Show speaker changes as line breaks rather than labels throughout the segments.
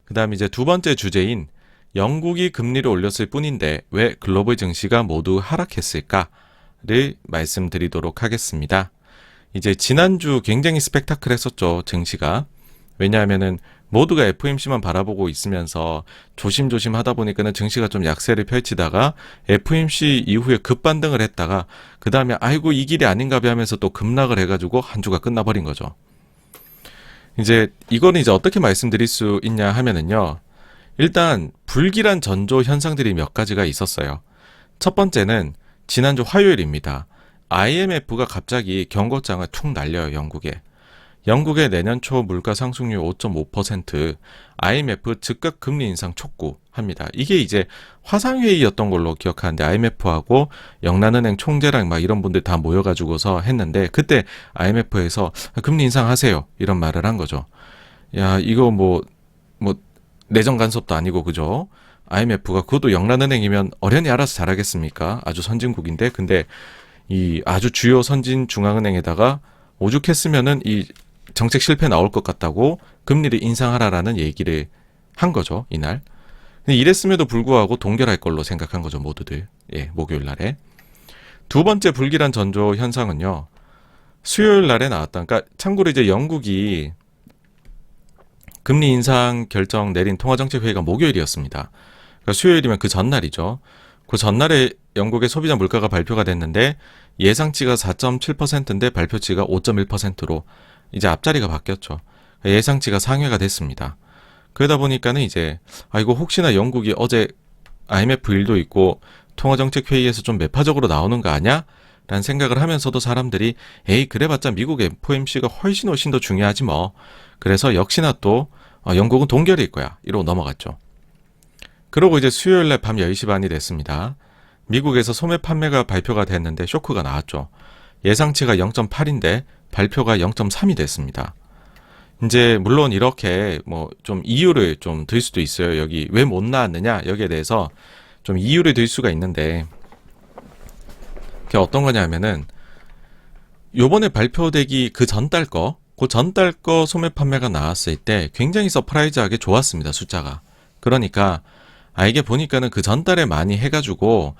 그 다음에 이제 두 번째 주제인 영국이 금리를 올렸을 뿐인데 왜 글로벌 증시가 모두 하락했을까를 말씀드리도록 하겠습니다. 이제 지난주 굉장히 스펙타클했었죠, 증시가. 왜냐하면은 모두가 FOMC만 바라보고 있으면서 조심조심 하다 보니까는 증시가 좀 약세를 펼치다가 FOMC 이후에 급반등을 했다가 그 다음에 아이고 이 길이 아닌가 봐 하면서 또 급락을 해가지고 한 주가 끝나버린 거죠. 이제 이거는 이제 어떻게 말씀드릴 수 있냐 하면은요. 일단 불길한 전조 현상들이 몇 가지가 있었어요. 첫 번째는 지난주 화요일입니다. IMF가 갑자기 경고장을 툭 날려요, 영국에. 영국의 내년 초 물가 상승률 5.5%, IMF 즉각 금리 인상 촉구합니다. 이게 이제 화상회의였던 걸로 기억하는데 IMF하고 영란은행 총재랑 막 이런 분들 다 모여가지고서 했는데 그때 IMF에서 금리 인상하세요 이런 말을 한 거죠. 야 이거 뭐 내정 간섭도 아니고 그죠? IMF가 그것도 영란은행이면 어련히 알아서 잘하겠습니까? 아주 선진국인데 근데 이 아주 주요 선진 중앙은행에다가 오죽했으면은 이 정책 실패 나올 것 같다고 금리를 인상하라라는 얘기를 한 거죠, 이날. 근데 이랬음에도 불구하고 동결할 걸로 생각한 거죠, 모두들. 예, 목요일 날에. 두 번째 불길한 전조 현상은요, 수요일 날에 나왔다. 그러니까 참고로 이제 영국이 금리 인상 결정 내린 통화정책회의가 목요일이었습니다. 그러니까 수요일이면 그 전날이죠. 그 전날에 영국의 소비자 물가가 발표가 됐는데 예상치가 4.7%인데 발표치가 5.1%로 이제 앞자리가 바뀌었죠. 예상치가 상회가 됐습니다. 그러다 보니까는 이제 이거 혹시나 영국이 어제 IMF 일도 있고 통화정책회의에서 좀 매파적으로 나오는 거 아냐? 라는 생각을 하면서도 사람들이 에이 그래봤자 미국 FOMC가 훨씬 더 중요하지 뭐. 그래서 역시나 또 영국은 동결일 거야. 이러고 넘어갔죠. 그러고 이제 수요일날 밤 10시 반이 됐습니다. 미국에서 소매 판매가 발표가 됐는데 쇼크가 나왔죠. 예상치가 0.8인데 발표가 0.3이 됐습니다. 이제 물론 이렇게 뭐 좀 이유를 좀 들 수도 있어요. 여기 왜 못 나왔느냐 여기에 대해서 좀 이유를 들 수가 있는데 그게 어떤 거냐면은 요번에 발표되기 그 전달 거, 그 전달 거 소매 판매가 나왔을 때 굉장히 서프라이즈하게 좋았습니다. 숫자가. 그러니까 이게 보니까는 그 전달에 많이 해가지고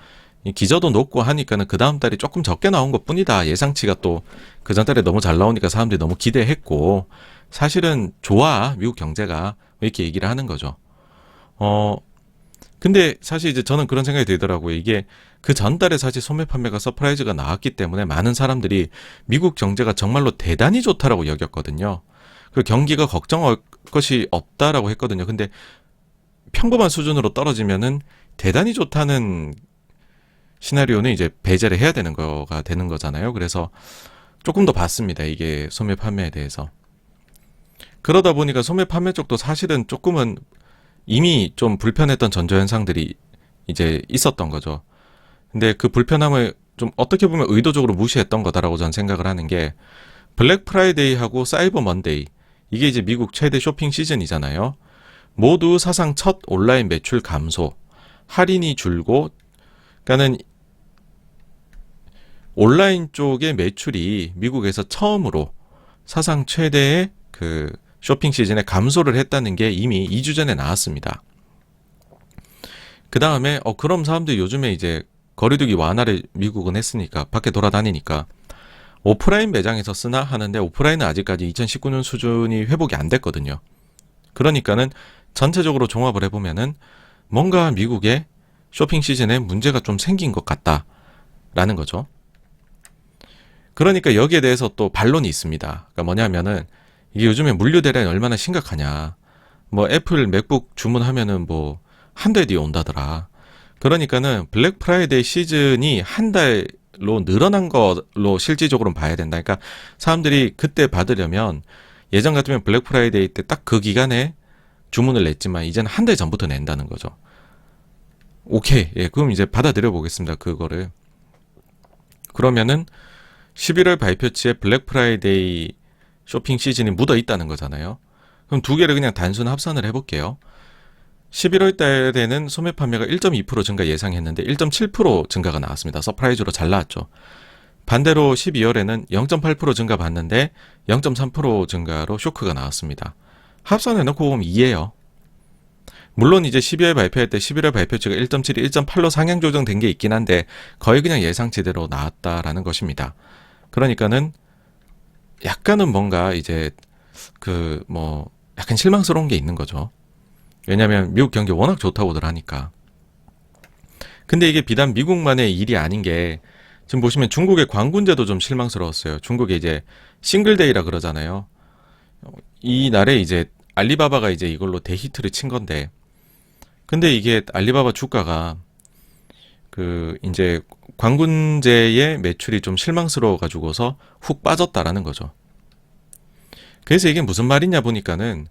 기저도 높고 하니까는 그 다음 달이 조금 적게 나온 것 뿐이다. 예상치가 또 그 전달에 너무 잘 나오니까 사람들이 너무 기대했고 사실은 좋아 미국 경제가 이렇게 얘기를 하는 거죠. 근데 사실 이제 저는 그런 생각이 들더라고요. 이게 그 전달에 사실 소매 판매가 서프라이즈가 나왔기 때문에 많은 사람들이 미국 경제가 정말로 대단히 좋다라고 여겼거든요. 그 경기가 걱정할 것이 없다라고 했거든요. 근데 평범한 수준으로 떨어지면은 대단히 좋다는 시나리오는 이제 배제를 해야 되는 거가 되는 거잖아요. 그래서 조금 더 봤습니다. 이게 소매 판매에 대해서. 그러다 보니까 소매 판매 쪽도 사실은 조금은 이미 좀 불편했던 전조 현상들이 이제 있었던 거죠. 근데 그 불편함을 좀 어떻게 보면 의도적으로 무시했던 거다라고 저는 생각을 하는 게 블랙 프라이데이하고 사이버 먼데이 이게 이제 미국 최대 쇼핑 시즌이잖아요. 모두 사상 첫 온라인 매출 감소, 할인이 줄고 그러니까는 온라인 쪽의 매출이 미국에서 처음으로 사상 최대의 그 쇼핑 시즌에 감소를 했다는 게 이미 2주 전에 나왔습니다. 그 다음에 그럼 사람들이 요즘에 이제 거리두기 완화를 미국은 했으니까 밖에 돌아다니니까 오프라인 매장에서 쓰나 하는데 오프라인은 아직까지 2019년 수준이 회복이 안 됐거든요. 그러니까는 전체적으로 종합을 해보면은 뭔가 미국의 쇼핑 시즌에 문제가 좀 생긴 것 같다라는 거죠. 그러니까 여기에 대해서 또 반론이 있습니다. 그러니까 뭐냐면은 이게 요즘에 물류 대란이 얼마나 심각하냐. 뭐 애플 맥북 주문하면은 뭐 한 달 뒤에 온다더라. 그러니까는 블랙 프라이데이 시즌이 한 달로 늘어난 걸로 실질적으로는 봐야 된다. 그러니까 사람들이 그때 받으려면 예전 같으면 블랙 프라이데이 때 딱 그 기간에 주문을 냈지만 이제는 한 달 전부터 낸다는 거죠. 오케이. 예, 그럼 이제 받아들여 보겠습니다. 그거를. 그러면은 11월 발표치에 블랙 프라이데이 쇼핑 시즌이 묻어 있다는 거잖아요. 그럼 두 개를 그냥 단순 합산을 해볼게요. 11월 달에는 소매 판매가 1.2% 증가 예상했는데 1.7% 증가가 나왔습니다. 서프라이즈로 잘 나왔죠. 반대로 12월에는 0.8% 증가 봤는데 0.3% 증가로 쇼크가 나왔습니다. 합산해놓고 보면 2예요. 물론 이제 12월 발표할 때 11월 발표치가 1.7이 1.8로 상향 조정된 게 있긴 한데 거의 그냥 예상치대로 나왔다라는 것입니다. 그러니까는 약간은 뭔가 이제 그 뭐 약간 실망스러운 게 있는 거죠. 왜냐하면 미국 경기 워낙 좋다고들 하니까. 근데 이게 비단 미국만의 일이 아닌 게 지금 보시면 중국의 광군제도 좀 실망스러웠어요. 중국에 이제 싱글데이라 그러잖아요. 이 날에 이제 알리바바가 이제 이걸로 대히트를 친 건데, 근데 이게 알리바바 주가가 그 이제 광군제의 매출이 좀 실망스러워 가지고서 훅 빠졌다라는 거죠. 그래서 이게 무슨 말이냐 보니까는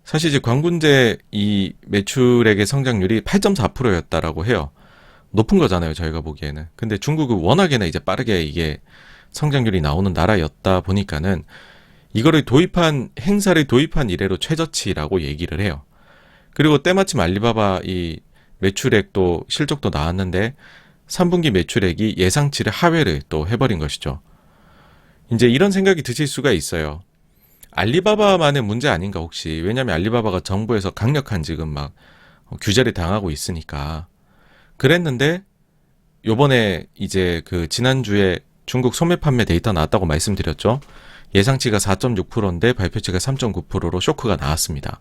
사실 이제 광군제 이 매출액의 성장률이 8.4%였다라고 해요. 높은 거잖아요, 저희가 보기에는. 근데 중국은 워낙에나 이제 빠르게 이게 성장률이 나오는 나라였다 보니까는 이거를 행사를 도입한 이래로 최저치라고 얘기를 해요. 그리고 때마침 알리바바 이 매출액도 실적도 나왔는데 3분기 매출액이 예상치를 하회를 또 해버린 것이죠. 이제 이런 생각이 드실 수가 있어요. 알리바바만의 문제 아닌가 혹시. 왜냐면 알리바바가 정부에서 강력한 지금 막 규제를 당하고 있으니까. 그랬는데 요번에 이제 그 지난주에 중국 소매 판매 데이터 나왔다고 말씀드렸죠. 예상치가 4.6%인데 발표치가 3.9%로 쇼크가 나왔습니다.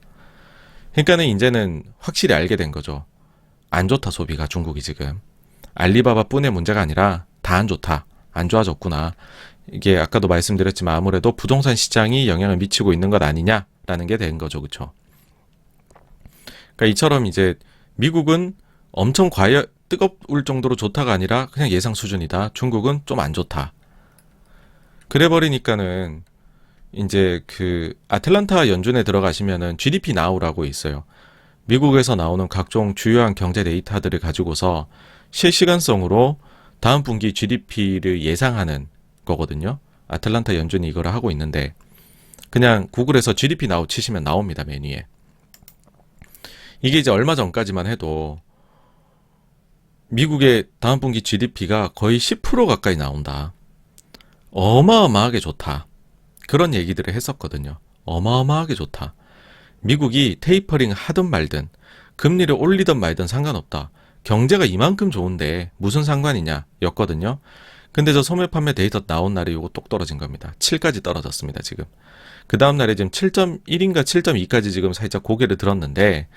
그러니까는 이제는 확실히 알게 된 거죠. 안 좋다, 소비가 중국이 지금. 알리바바뿐의 문제가 아니라 다 안 좋다. 안 좋아졌구나. 이게 아까도 말씀드렸지만 아무래도 부동산 시장이 영향을 미치고 있는 것 아니냐라는 게 된 거죠. 그렇죠? 그러니까 이처럼 이제 미국은 엄청 뜨거울 정도로 좋다가 아니라 그냥 예상 수준이다. 중국은 좀 안 좋다. 그래 버리니까는 이제 그 아틀란타 연준에 들어가시면은 GDP Now라고 있어요. 미국에서 나오는 각종 주요한 경제 데이터들을 가지고서 실시간성으로 다음 분기 GDP를 예상하는 거거든요. 아틀란타 연준이 이걸 하고 있는데 그냥 구글에서 GDP Now 치시면 나옵니다. 메뉴에. 이게 이제 얼마 전까지만 해도 미국의 다음 분기 GDP가 거의 10% 가까이 나온다. 어마어마하게 좋다. 그런 얘기들을 했었거든요. 어마어마하게 좋다. 미국이 테이퍼링 하든 말든 금리를 올리든 말든 상관없다. 경제가 이만큼 좋은데 무슨 상관이냐 였거든요. 근데 저 소매 판매 데이터 나온 날에 이거 똑 떨어진 겁니다. 7까지 떨어졌습니다. 지금. 그 다음 날에 지금 7.1인가 7.2까지 지금 살짝 고개를 들었는데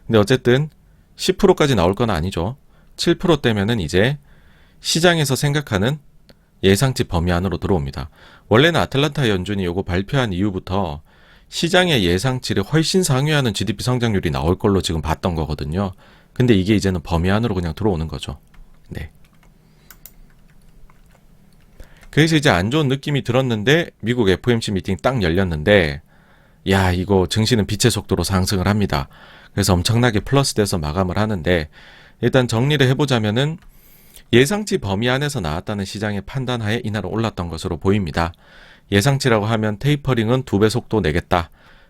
근데 어쨌든 10%까지 나올 건 아니죠. 7%대면은 이제 시장에서 생각하는 예상치 범위 안으로 들어옵니다. 원래는 아틀란타 연준이 요거 발표한 이후부터 시장의 예상치를 훨씬 상회하는 GDP 성장률이 나올 걸로 지금 봤던 거거든요. 근데 이게 이제는 범위 안으로 그냥 들어오는 거죠. 네. 그래서 이제 안 좋은 느낌이 들었는데 미국 FOMC 미팅 딱 열렸는데 야, 이거 증시는 빛의 속도로 상승을 합니다. 그래서 엄청나게 플러스 돼서 마감을 하는데 일단 정리를 해보자면은 예상치 범위 안에서 나왔다는 시장의 판단하에 이날은 올랐던 것으로 보입니다. 예상치라고 하면 테이퍼링은 2배 속도 내겠다.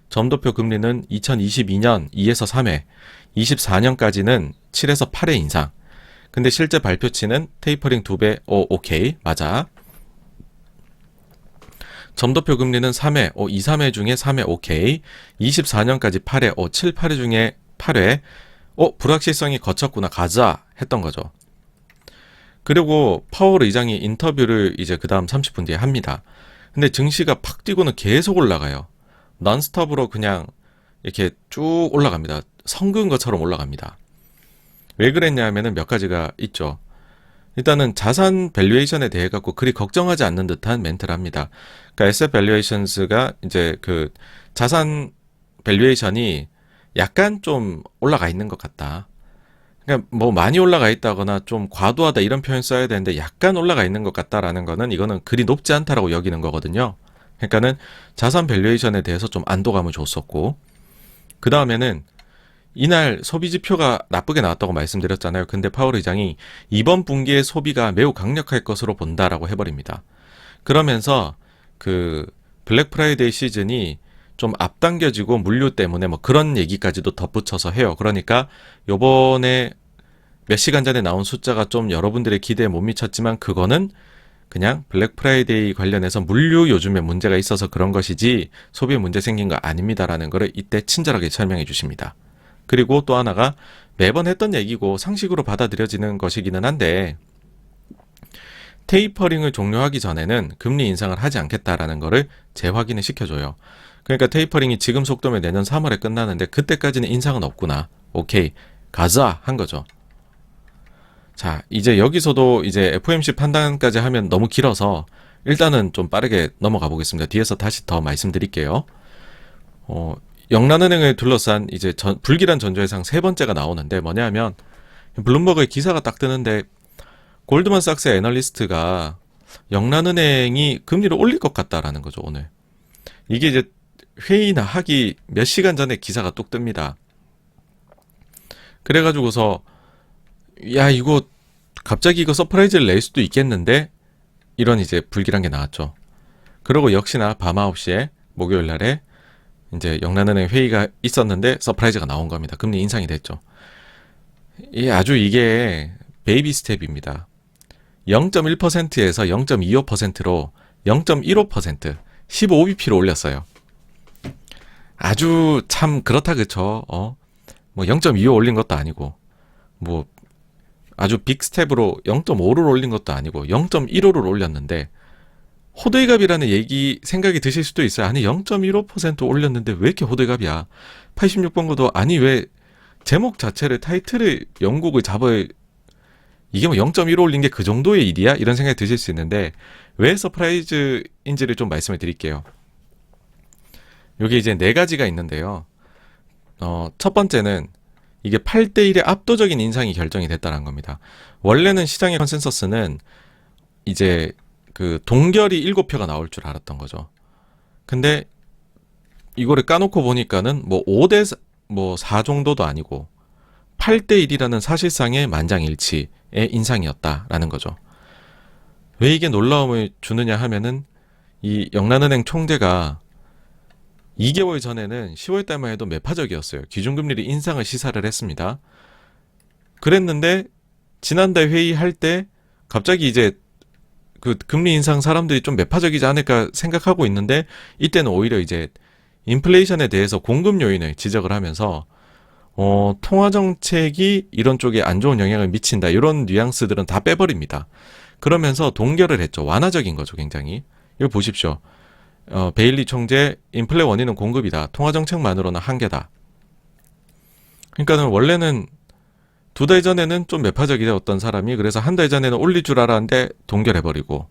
점도표 금리는 2022년 2에서 3회, 24년까지는 7에서 8회 인상. 근데 실제 발표치는 테이퍼링 2배, 오케이, 맞아. 점도표 금리는 3회, 2, 3회 중에 3회, 오케이. 24년까지 8회, 7, 8회 중에 8회, 불확실성이 거쳤구나, 가자 했던 거죠. 그리고 파월 의장이 인터뷰를 이제 그 다음 30분 뒤에 합니다. 근데 증시가 팍 뛰고는 계속 올라가요. 넌스톱으로 그냥 이렇게 쭉 올라갑니다. 성근 것처럼 올라갑니다. 왜 그랬냐 하면은 몇 가지가 있죠. 일단은 자산 밸류에이션에 대해 갖고 그리 걱정하지 않는 듯한 멘트를 합니다. 그러니까 asset valuations가 이제 그 자산 밸류에이션이 약간 좀 올라가 있는 것 같다. 그러니까 뭐 많이 올라가 있다거나 좀 과도하다 이런 표현 써야 되는데 약간 올라가 있는 것 같다라는 거는 이거는 그리 높지 않다라고 여기는 거거든요. 그러니까는 자산 밸류에이션에 대해서 좀 안도감을 줬었고 그 다음에는 이날 소비 지표가 나쁘게 나왔다고 말씀드렸잖아요. 근데 파월 의장이 이번 분기의 소비가 매우 강력할 것으로 본다라고 해버립니다. 그러면서 그 블랙 프라이데이 시즌이 좀 앞당겨지고 물류 때문에 뭐 그런 얘기까지도 덧붙여서 해요. 그러니까 요번에 몇 시간 전에 나온 숫자가 좀 여러분들의 기대에 못 미쳤지만 그거는 그냥 블랙 프라이데이 관련해서 물류 요즘에 문제가 있어서 그런 것이지 소비에 문제 생긴 거 아닙니다라는 거를 이때 친절하게 설명해 주십니다. 그리고 또 하나가 매번 했던 얘기고 상식으로 받아들여지는 것이기는 한데 테이퍼링을 종료하기 전에는 금리 인상을 하지 않겠다라는 거를 재확인을 시켜줘요. 그러니까 테이퍼링이 지금 속도면 내년 3월에 끝나는데 그때까지는 인상은 없구나. 오케이, 가자 한 거죠. 자, 이제 여기서도 이제 FOMC 판단까지 하면 너무 길어서 일단은 좀 빠르게 넘어가 보겠습니다. 뒤에서 다시 더 말씀드릴게요. 영란은행을 둘러싼 이제 불길한 전조회상 세 번째가 나오는데 뭐냐면 블룸버그의 기사가 딱 뜨는데 골드만삭스의 애널리스트가 영란은행이 금리를 올릴 것 같다라는 거죠, 오늘. 이게 이제 회의나 하기 몇 시간 전에 기사가 뚝 뜹니다. 그래가지고서 야, 이거 갑자기 이거 서프라이즈를 낼 수도 있겠는데 이런 이제 불길한 게 나왔죠. 그리고 역시나 밤 9시에 목요일 날에 이제 영란은행 회의가 있었는데 서프라이즈가 나온 겁니다. 금리 인상이 됐죠. 이게 베이비 스텝입니다. 0.1%에서 0.25%로 0.15% 15bp로 올렸어요. 아주 참 그렇다 그쵸. 뭐 0.25 올린 것도 아니고 뭐 아주 빅 스텝으로 0.5를 올린 것도 아니고 0.15를 올렸는데 호들갑이라는 생각이 드실 수도 있어요. 아니 0.15% 올렸는데 왜 이렇게 호들갑이야. 86번구도 아니 왜 제목 자체를 타이틀을 영국을 잡을 이게 뭐 0.15 올린 게 그 정도의 일이야? 이런 생각이 드실 수 있는데 왜 서프라이즈인지를 좀 말씀을 드릴게요. 여기 이제 네 가지가 있는데요. 첫 번째는 이게 8대1의 압도적인 인상이 결정이 됐다는 겁니다. 원래는 시장의 컨센서스는 이제 그 동결이 7표가 나올 줄 알았던 거죠. 근데 이거를 까놓고 보니까는 뭐 5대 4 정도도 아니고 8대1이라는 사실상의 만장일치의 인상이었다라는 거죠. 왜 이게 놀라움을 주느냐 하면은 이 영란은행 총재가 2개월 전에는 10월 달만 해도 매파적이었어요. 기준금리를 인상을 시사를 했습니다. 그랬는데 지난달 회의할 때 갑자기 이제 그 금리 인상 사람들이 좀 매파적이지 않을까 생각하고 있는데 이때는 오히려 이제 인플레이션에 대해서 공급 요인을 지적을 하면서 통화 정책이 이런 쪽에 안 좋은 영향을 미친다. 이런 뉘앙스들은 다 빼버립니다. 그러면서 동결을 했죠. 완화적인 거죠, 굉장히. 이거 보십시오. 베일리 총재 인플레 원인은 공급이다. 통화 정책만으로는 한계다. 그러니까는 원래는 2달 전에는 좀 매파적이었던 사람이 그래서 한 달 전에는 올릴 줄 알았는데 동결해버리고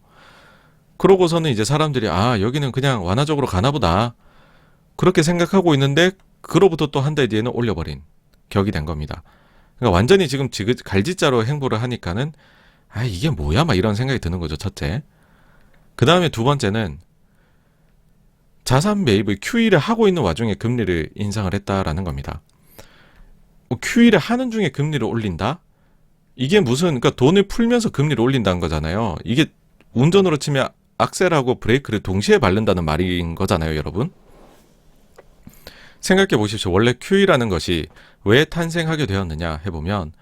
그러고서는 이제 사람들이 여기는 그냥 완화적으로 가나보다 그렇게 생각하고 있는데 그로부터 또 한 달 뒤에는 올려버린 격이 된 겁니다. 그러니까 완전히 지금 갈짓자로 행보를 하니까는 이게 뭐야 막 이런 생각이 드는 거죠. 첫째. 그 다음에 두 번째는 자산 매입을 QE를 하고 있는 와중에 금리를 인상을 했다라는 겁니다. QE를 하는 중에 금리를 올린다? 이게 그러니까 돈을 풀면서 금리를 올린다는 거잖아요. 이게 운전으로 치면 악셀하고 브레이크를 동시에 밟는다는 말인 거잖아요, 여러분. 생각해 보십시오. 원래 QE라는 것이 왜 탄생하게 되었느냐 해보면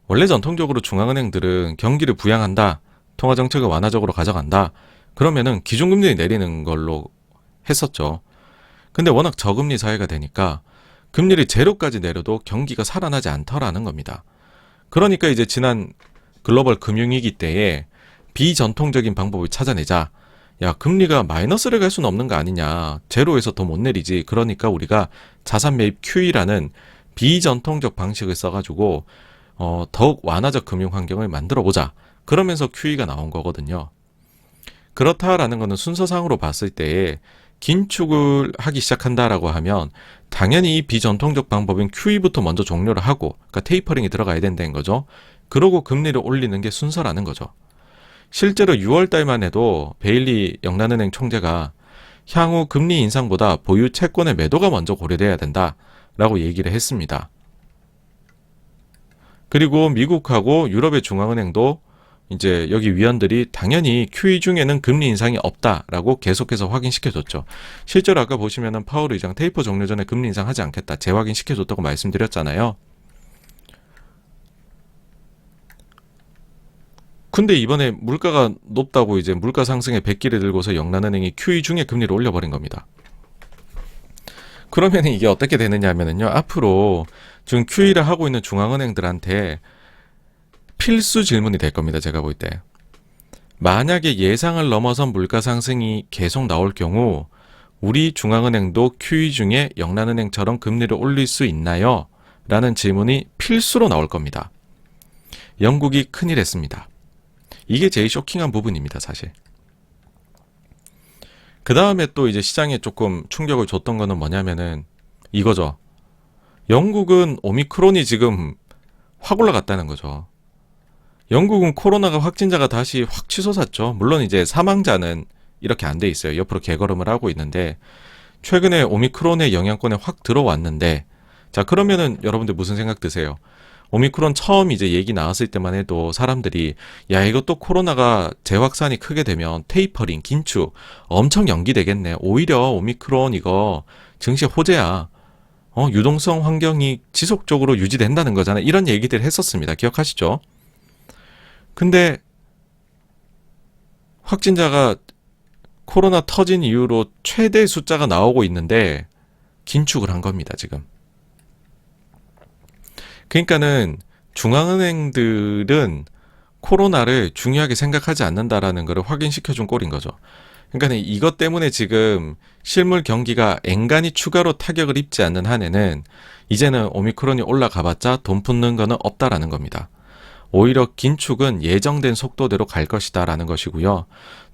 원래 전통적으로 중앙은행들은 경기를 부양한다, 통화정책을 완화적으로 가져간다, 그러면은 기준금리를 내리는 걸로 했었죠. 근데 워낙 저금리 사회가 되니까 금리를 제로까지 내려도 경기가 살아나지 않더라는 겁니다. 그러니까 이제 지난 글로벌 금융위기 때에 비전통적인 방법을 찾아내자. 야, 금리가 마이너스를 갈 수는 없는 거 아니냐. 제로에서 더 못 내리지. 그러니까 우리가 자산 매입 QE라는 비전통적 방식을 써가지고 더욱 완화적 금융 환경을 만들어 보자. 그러면서 QE가 나온 거거든요. 그렇다라는 거는 순서상으로 봤을 때에 긴축을 하기 시작한다라고 하면 당연히 이 비전통적 방법인 QE부터 먼저 종료를 하고 그러니까 테이퍼링이 들어가야 된다는 거죠. 그러고 금리를 올리는 게 순서라는 거죠. 실제로 6월 달만 해도 베일리 영란은행 총재가 향후 금리 인상보다 보유 채권의 매도가 먼저 고려돼야 된다라고 얘기를 했습니다. 그리고 미국하고 유럽의 중앙은행도 이제 여기 위원들이 당연히 QE 중에는 금리 인상이 없다라고 계속해서 확인시켜줬죠. 실제로 아까 보시면은 파월 의장 테이퍼 종료 전에 금리 인상하지 않겠다 재확인시켜줬다고 말씀드렸잖아요. 근데 이번에 물가가 높다고 이제 물가 상승의 백기를 들고서 영란은행이 QE 중에 금리를 올려버린 겁니다. 그러면 이게 어떻게 되느냐 하면은요. 앞으로 지금 QE를 하고 있는 중앙은행들한테 필수 질문이 될 겁니다. 제가 볼 때. 만약에 예상을 넘어선 물가 상승이 계속 나올 경우 우리 중앙은행도 QE 중에 영란은행처럼 금리를 올릴 수 있나요? 라는 질문이 필수로 나올 겁니다. 영국이 큰일 했습니다. 이게 제일 쇼킹한 부분입니다, 사실. 그 다음에 또 이제 시장에 조금 충격을 줬던 거는 뭐냐면은 이거죠. 영국은 오미크론이 지금 확 올라갔다는 거죠. 영국은 코로나가 확진자가 다시 확 치솟았죠. 물론 이제 사망자는 이렇게 안 돼 있어요. 옆으로 개걸음을 하고 있는데 최근에 오미크론의 영향권에 확 들어왔는데 자 그러면은 여러분들 무슨 생각 드세요? 오미크론 처음 이제 얘기 나왔을 때만 해도 사람들이 야 이것도 코로나가 재확산이 크게 되면 테이퍼링, 긴축 엄청 연기되겠네. 오히려 오미크론 이거 증시 호재야. 유동성 환경이 지속적으로 유지된다는 거잖아요. 이런 얘기들 했었습니다. 기억하시죠? 근데 확진자가 코로나 터진 이후로 최대 숫자가 나오고 있는데 긴축을 한 겁니다, 지금. 그러니까는 중앙은행들은 코로나를 중요하게 생각하지 않는다라는 것을 확인시켜준 꼴인 거죠. 그러니까 이것 때문에 지금 실물 경기가 엔간히 추가로 타격을 입지 않는 한에는 이제는 오미크론이 올라가봤자 돈 붓는 거는 없다라는 겁니다. 오히려 긴축은 예정된 속도대로 갈 것이다라는 것이고요.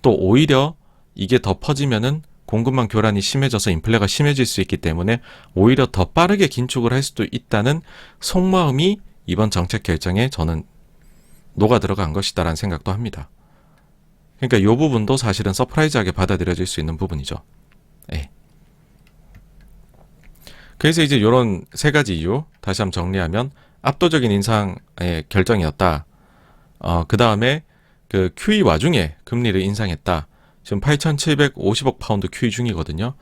또 오히려 이게 더 퍼지면은 공급망 교란이 심해져서 인플레가 심해질 수 있기 때문에 오히려 더 빠르게 긴축을 할 수도 있다는 속마음이 이번 정책 결정에 저는 녹아 들어간 것이다라는 생각도 합니다. 그러니까 이 부분도 사실은 서프라이즈하게 받아들여질 수 있는 부분이죠. 예. 그래서 이제 이런 세 가지 이유 다시 한번 정리하면 압도적인 인상의 결정이었다. 그 다음에 그 QE 와중에 금리를 인상했다. 지금 8,750억 파운드 QE 중이거든요.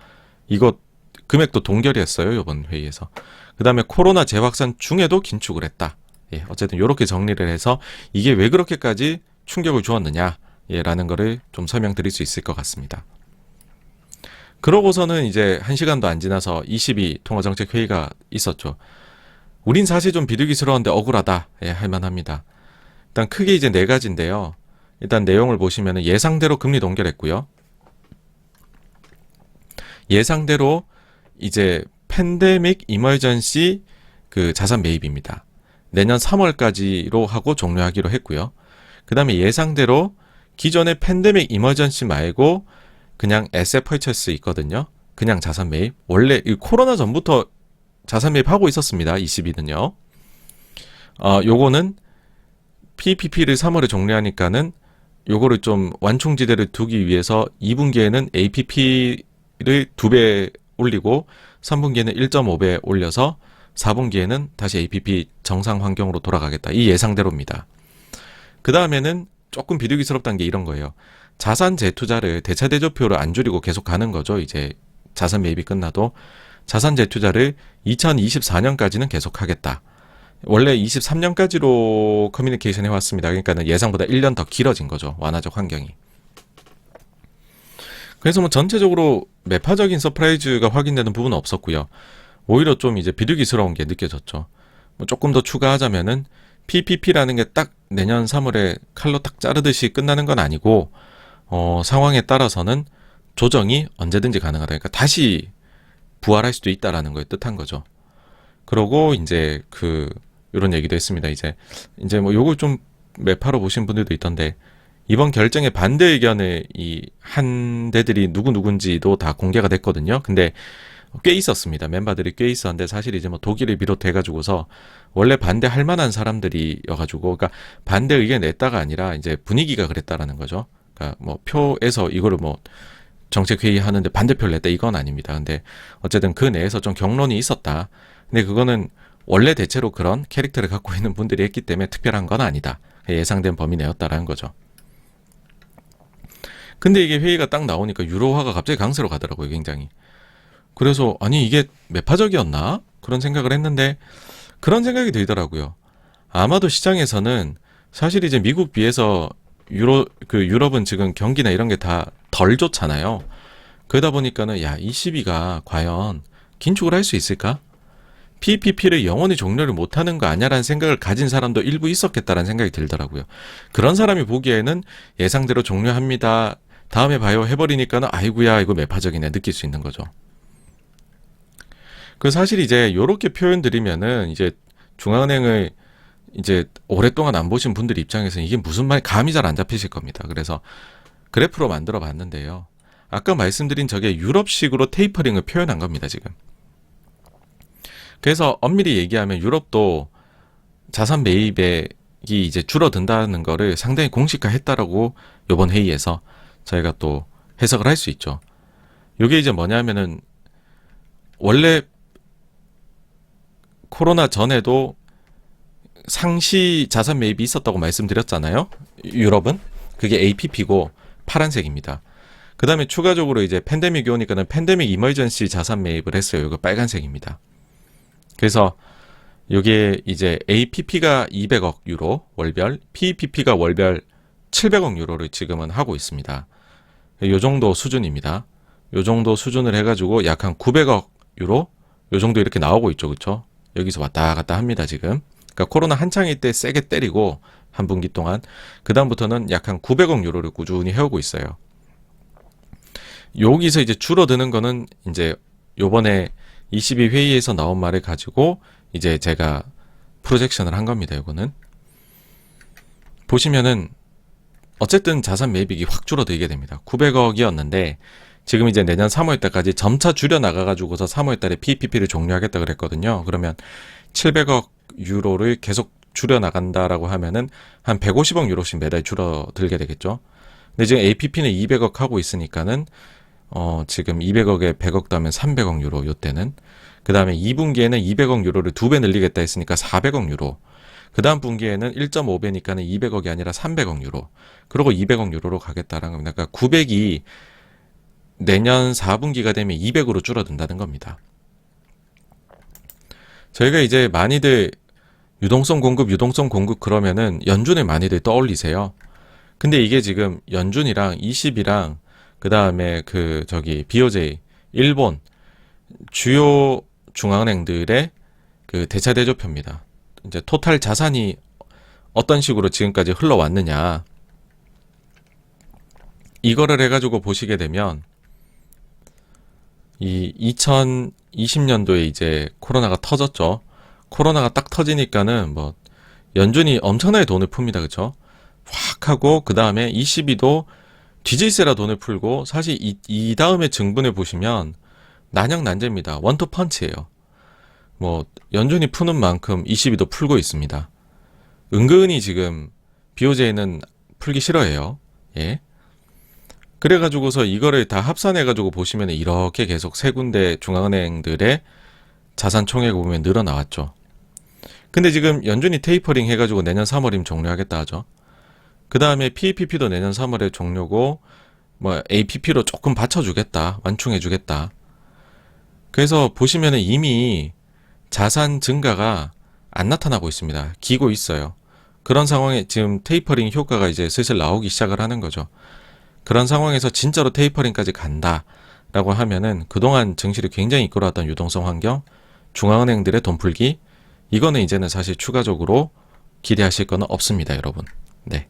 이거 금액도 동결이 했어요. 이번 회의에서. 그 다음에 코로나 재확산 중에도 긴축을 했다. 예, 어쨌든 이렇게 정리를 해서 이게 왜 그렇게까지 충격을 주었느냐 라는 거를 좀 설명드릴 수 있을 것 같습니다. 그러고서는 이제 1시간도 안 지나서 22 통화정책회의가 있었죠. 우린 사실 좀 비둘기스러운데 억울하다. 예, 할만합니다. 일단 크게 이제 네 가지인데요. 일단 내용을 보시면 예상대로 금리 동결했고요. 예상대로 이제 팬데믹 이머전시 그 자산 매입입니다. 내년 3월까지로 하고 종료하기로 했고요. 그 다음에 예상대로 기존의 팬데믹 이머전시 말고 그냥 에셋 퍼체스 있거든요. 그냥 자산 매입. 원래 이 코로나 전부터 자산 매입하고 있었습니다. 22는요. 요거는 PPP를 3월에 종료하니까는 요거를 좀 완충지대를 두기 위해서 2분기에는 APP를 2배 올리고 3분기에는 1.5배 올려서 4분기에는 다시 APP 정상 환경으로 돌아가겠다. 이 예상대로입니다. 그 다음에는 조금 비둘기스럽다는 게 이런 거예요. 자산 재투자를 대차대조표를 안 줄이고 계속 가는 거죠. 이제 자산 매입이 끝나도 자산 재투자를 2024년까지는 계속하겠다. 원래 23년까지로 커뮤니케이션 해왔습니다. 그러니까 예상보다 1년 더 길어진 거죠. 완화적 환경이. 그래서 뭐 전체적으로 매파적인 서프라이즈가 확인되는 부분은 없었고요. 오히려 좀 이제 비둘기스러운 게 느껴졌죠. 뭐 조금 더 추가하자면은 PPP라는 게 딱 내년 3월에 칼로 딱 자르듯이 끝나는 건 아니고 상황에 따라서는 조정이 언제든지 가능하다. 그러니까 다시 부활할 수도 있다라는 거에 뜻한 거죠. 그러고 이제 이런 얘기도 했습니다. 이제 뭐 요걸 좀 매파로 보신 분들도 있던데 이번 결정에 반대 의견을 이 한대들이 누군지도 다 공개가 됐거든요. 근데 꽤 있었습니다. 멤버들이 꽤 있었는데 사실 이제 뭐 독일을 비롯해 가지고서 원래 반대할 만한 사람들이여가지고 그러니까 반대 의견 냈다가 아니라 이제 분위기가 그랬다라는 거죠. 그러니까 뭐 표에서 이거를 뭐 정책회의 하는데 반대표를 냈다 이건 아닙니다. 근데 어쨌든 그 내에서 좀 격론이 있었다. 근데 그거는 원래 대체로 그런 캐릭터를 갖고 있는 분들이 했기 때문에 특별한 건 아니다. 예상된 범위 내였다라는 거죠. 근데 이게 회의가 딱 나오니까 유로화가 갑자기 강세로 가더라고요, 굉장히. 그래서 아니 이게 매파적이었나? 그런 생각을 했는데 그런 생각이 들더라고요. 아마도 시장에서는 사실 이제 미국 비해서 유럽은 지금 경기나 이런 게 다 덜 좋잖아요. 그러다 보니까는 야, 이 시비가 과연 긴축을 할 수 있을까? PPP를 영원히 종료를 못하는 거 아니야라는 생각을 가진 사람도 일부 있었겠다라는 생각이 들더라고요. 그런 사람이 보기에는 예상대로 종료합니다. 다음에 봐요 해버리니까는 아이고야 이거 매파적이네 느낄 수 있는 거죠. 그 사실 이제 요렇게 표현 드리면은 이제 중앙은행을 이제 오랫동안 안 보신 분들 입장에서는 이게 무슨 말 감이 잘 안 잡히실 겁니다. 그래서 그래프로 만들어 봤는데요. 아까 말씀드린 저게 유럽식으로 테이퍼링을 표현한 겁니다, 지금. 그래서 엄밀히 얘기하면 유럽도 자산 매입액이 이제 줄어든다는 거를 상당히 공식화했다라고 이번 회의에서 저희가 또 해석을 할 수 있죠. 이게 이제 뭐냐면은 원래 코로나 전에도 상시 자산 매입이 있었다고 말씀드렸잖아요. 유럽은 그게 APP고 파란색입니다. 그 다음에 추가적으로 이제 팬데믹이 오니까는 팬데믹 이머전시 자산 매입을 했어요. 이거 빨간색입니다. 그래서 이게 이제 APP가 200억 유로 월별, PPP가 월별 700억 유로를 지금은 하고 있습니다. 요 정도 수준입니다. 요 정도 수준을 해가지고 약 한 900억 유로? 요 정도 이렇게 나오고 있죠. 그쵸? 여기서 왔다 갔다 합니다, 지금. 그러니까 코로나 한창일 때 세게 때리고 한 분기 동안 그 다음부터는 약 한 900억 유로를 꾸준히 해오고 있어요. 여기서 이제 줄어드는 거는 이제 요번에 22회의에서 나온 말을 가지고 이제 제가 프로젝션을 한 겁니다. 이거는 보시면은 어쨌든 자산 매입액이 확 줄어들게 됩니다. 900억이었는데 지금 이제 내년 3월 달까지 점차 줄여 나가가지고서 3월 달에 PPP를 종료하겠다 그랬거든요. 그러면 700억 유로를 계속 줄여 나간다라고 하면은 한 150억 유로씩 매달 줄어들게 되겠죠. 근데 지금 APP는 200억 하고 있으니까는 지금 200억에 100억 더하면 300억 유로 요때는 그 다음에 2분기에는 200억 유로를 2배 늘리겠다 했으니까 400억 유로 그 다음 분기에는 1.5배니까는 200억이 아니라 300억 유로 그리고 200억 유로로 가겠다라는 겁니다. 그러니까 900이 내년 4분기가 되면 200으로 줄어든다는 겁니다. 저희가 이제 많이들 유동성 공급 그러면은 연준을 많이들 떠올리세요. 근데 이게 지금 연준이랑 20이랑 그 다음에 BOJ, 일본 주요 중앙은행들의 그 대차 대조표입니다. 이제 토탈 자산이 어떤 식으로 지금까지 흘러왔느냐. 이거를 해가지고 보시게 되면 이 2020년도에 이제 코로나가 터졌죠. 코로나가 딱 터지니까는 뭐 연준이 엄청나게 돈을 풉니다. 그쵸? 확 하고 그 다음에 22도 뒤질세라 돈을 풀고 사실 이 다음에 증분을 보시면 난영난제입니다. 원투 펀치예요. 뭐 연준이 푸는 만큼 22도 풀고 있습니다. 은근히 지금 BOJ는 풀기 싫어해요. 예. 그래가지고서 이거를 다 합산해가지고 보시면 이렇게 계속 세 군데 중앙은행들의 자산 총액을 보면 늘어나왔죠. 근데 지금 연준이 테이퍼링 해가지고 내년 3월이면 종료하겠다 하죠. 그 다음에 PPP도 내년 3월에 종료고 뭐 APP로 조금 받쳐주겠다, 완충해주겠다. 그래서 보시면은 이미 자산 증가가 안 나타나고 있습니다. 기고 있어요. 그런 상황에 지금 테이퍼링 효과가 이제 슬슬 나오기 시작을 하는 거죠. 그런 상황에서 진짜로 테이퍼링까지 간다라고 하면은 그동안 증시를 굉장히 이끌어왔던 유동성 환경, 중앙은행들의 돈 풀기, 이거는 이제는 사실 추가적으로 기대하실 거는 없습니다, 여러분. 네.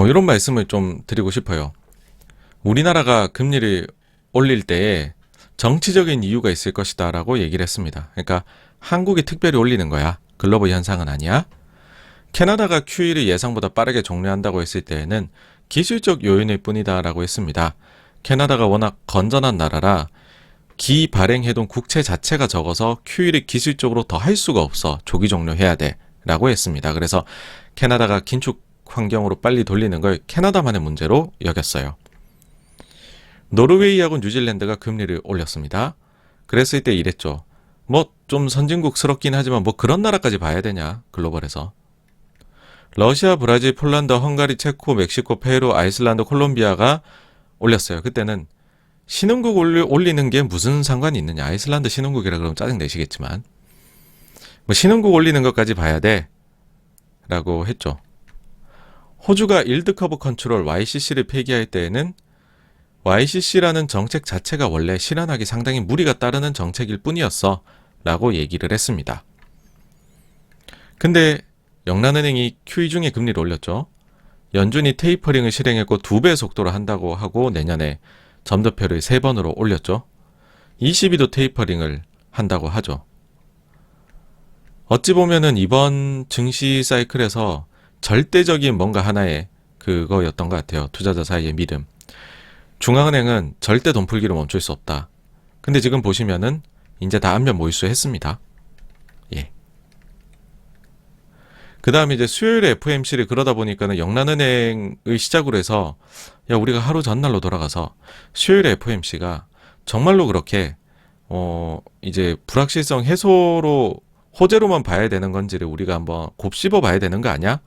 이런 말씀을 좀 드리고 싶어요. 우리나라가 금리를 올릴 때에 정치적인 이유가 있을 것이다 라고 얘기를 했습니다. 그러니까 한국이 특별히 올리는 거야. 글로벌 현상은 아니야. 캐나다가 QE를 예상보다 빠르게 종료한다고 했을 때에는 기술적 요인일 뿐이다 라고 했습니다. 캐나다가 워낙 건전한 나라라 기발행해둔 국채 자체가 적어서 QE를 기술적으로 더 할 수가 없어. 조기 종료해야 돼 라고 했습니다. 그래서 캐나다가 긴축 환경으로 빨리 돌리는 걸 캐나다만의 문제로 여겼어요. 노르웨이하고 뉴질랜드가 금리를 올렸습니다. 그랬을 때 이랬죠. 뭐 좀 선진국스럽긴 하지만 뭐 그런 나라까지 봐야 되냐, 글로벌에서. 러시아, 브라질, 폴란드, 헝가리, 체코, 멕시코, 페루, 아이슬란드, 콜롬비아가 올렸어요. 그때는 신흥국 올리는 게 무슨 상관이 있느냐. 아이슬란드 신흥국이라 그러면 짜증내시겠지만 뭐 신흥국 올리는 것까지 봐야 돼 라고 했죠. 호주가 일드 커브 컨트롤 YCC를 폐기할 때에는 YCC라는 정책 자체가 원래 실현하기 상당히 무리가 따르는 정책일 뿐이었어 라고 얘기를 했습니다. 근데 영란은행이 QE 중에 금리를 올렸죠. 연준이 테이퍼링을 실행했고 2배의 속도로 한다고 하고 내년에 점도표를 3번으로 올렸죠. ECB도 테이퍼링을 한다고 하죠. 어찌 보면은 이번 증시 사이클에서 절대적인 뭔가 하나의 그거였던 것 같아요. 투자자 사이의 믿음. 중앙은행은 절대 돈 풀기를 멈출 수 없다. 근데 지금 보시면은 이제 다 안면 몰수했습니다. 예. 그 다음에 이제 수요일에 FOMC를 그러다 보니까는 영란은행의 시작으로 해서 야 우리가 하루 전날로 돌아가서 수요일에 FOMC가 정말로 그렇게 이제 불확실성 해소로 호재로만 봐야 되는 건지를 우리가 한번 곱씹어 봐야 되는 거 아니야?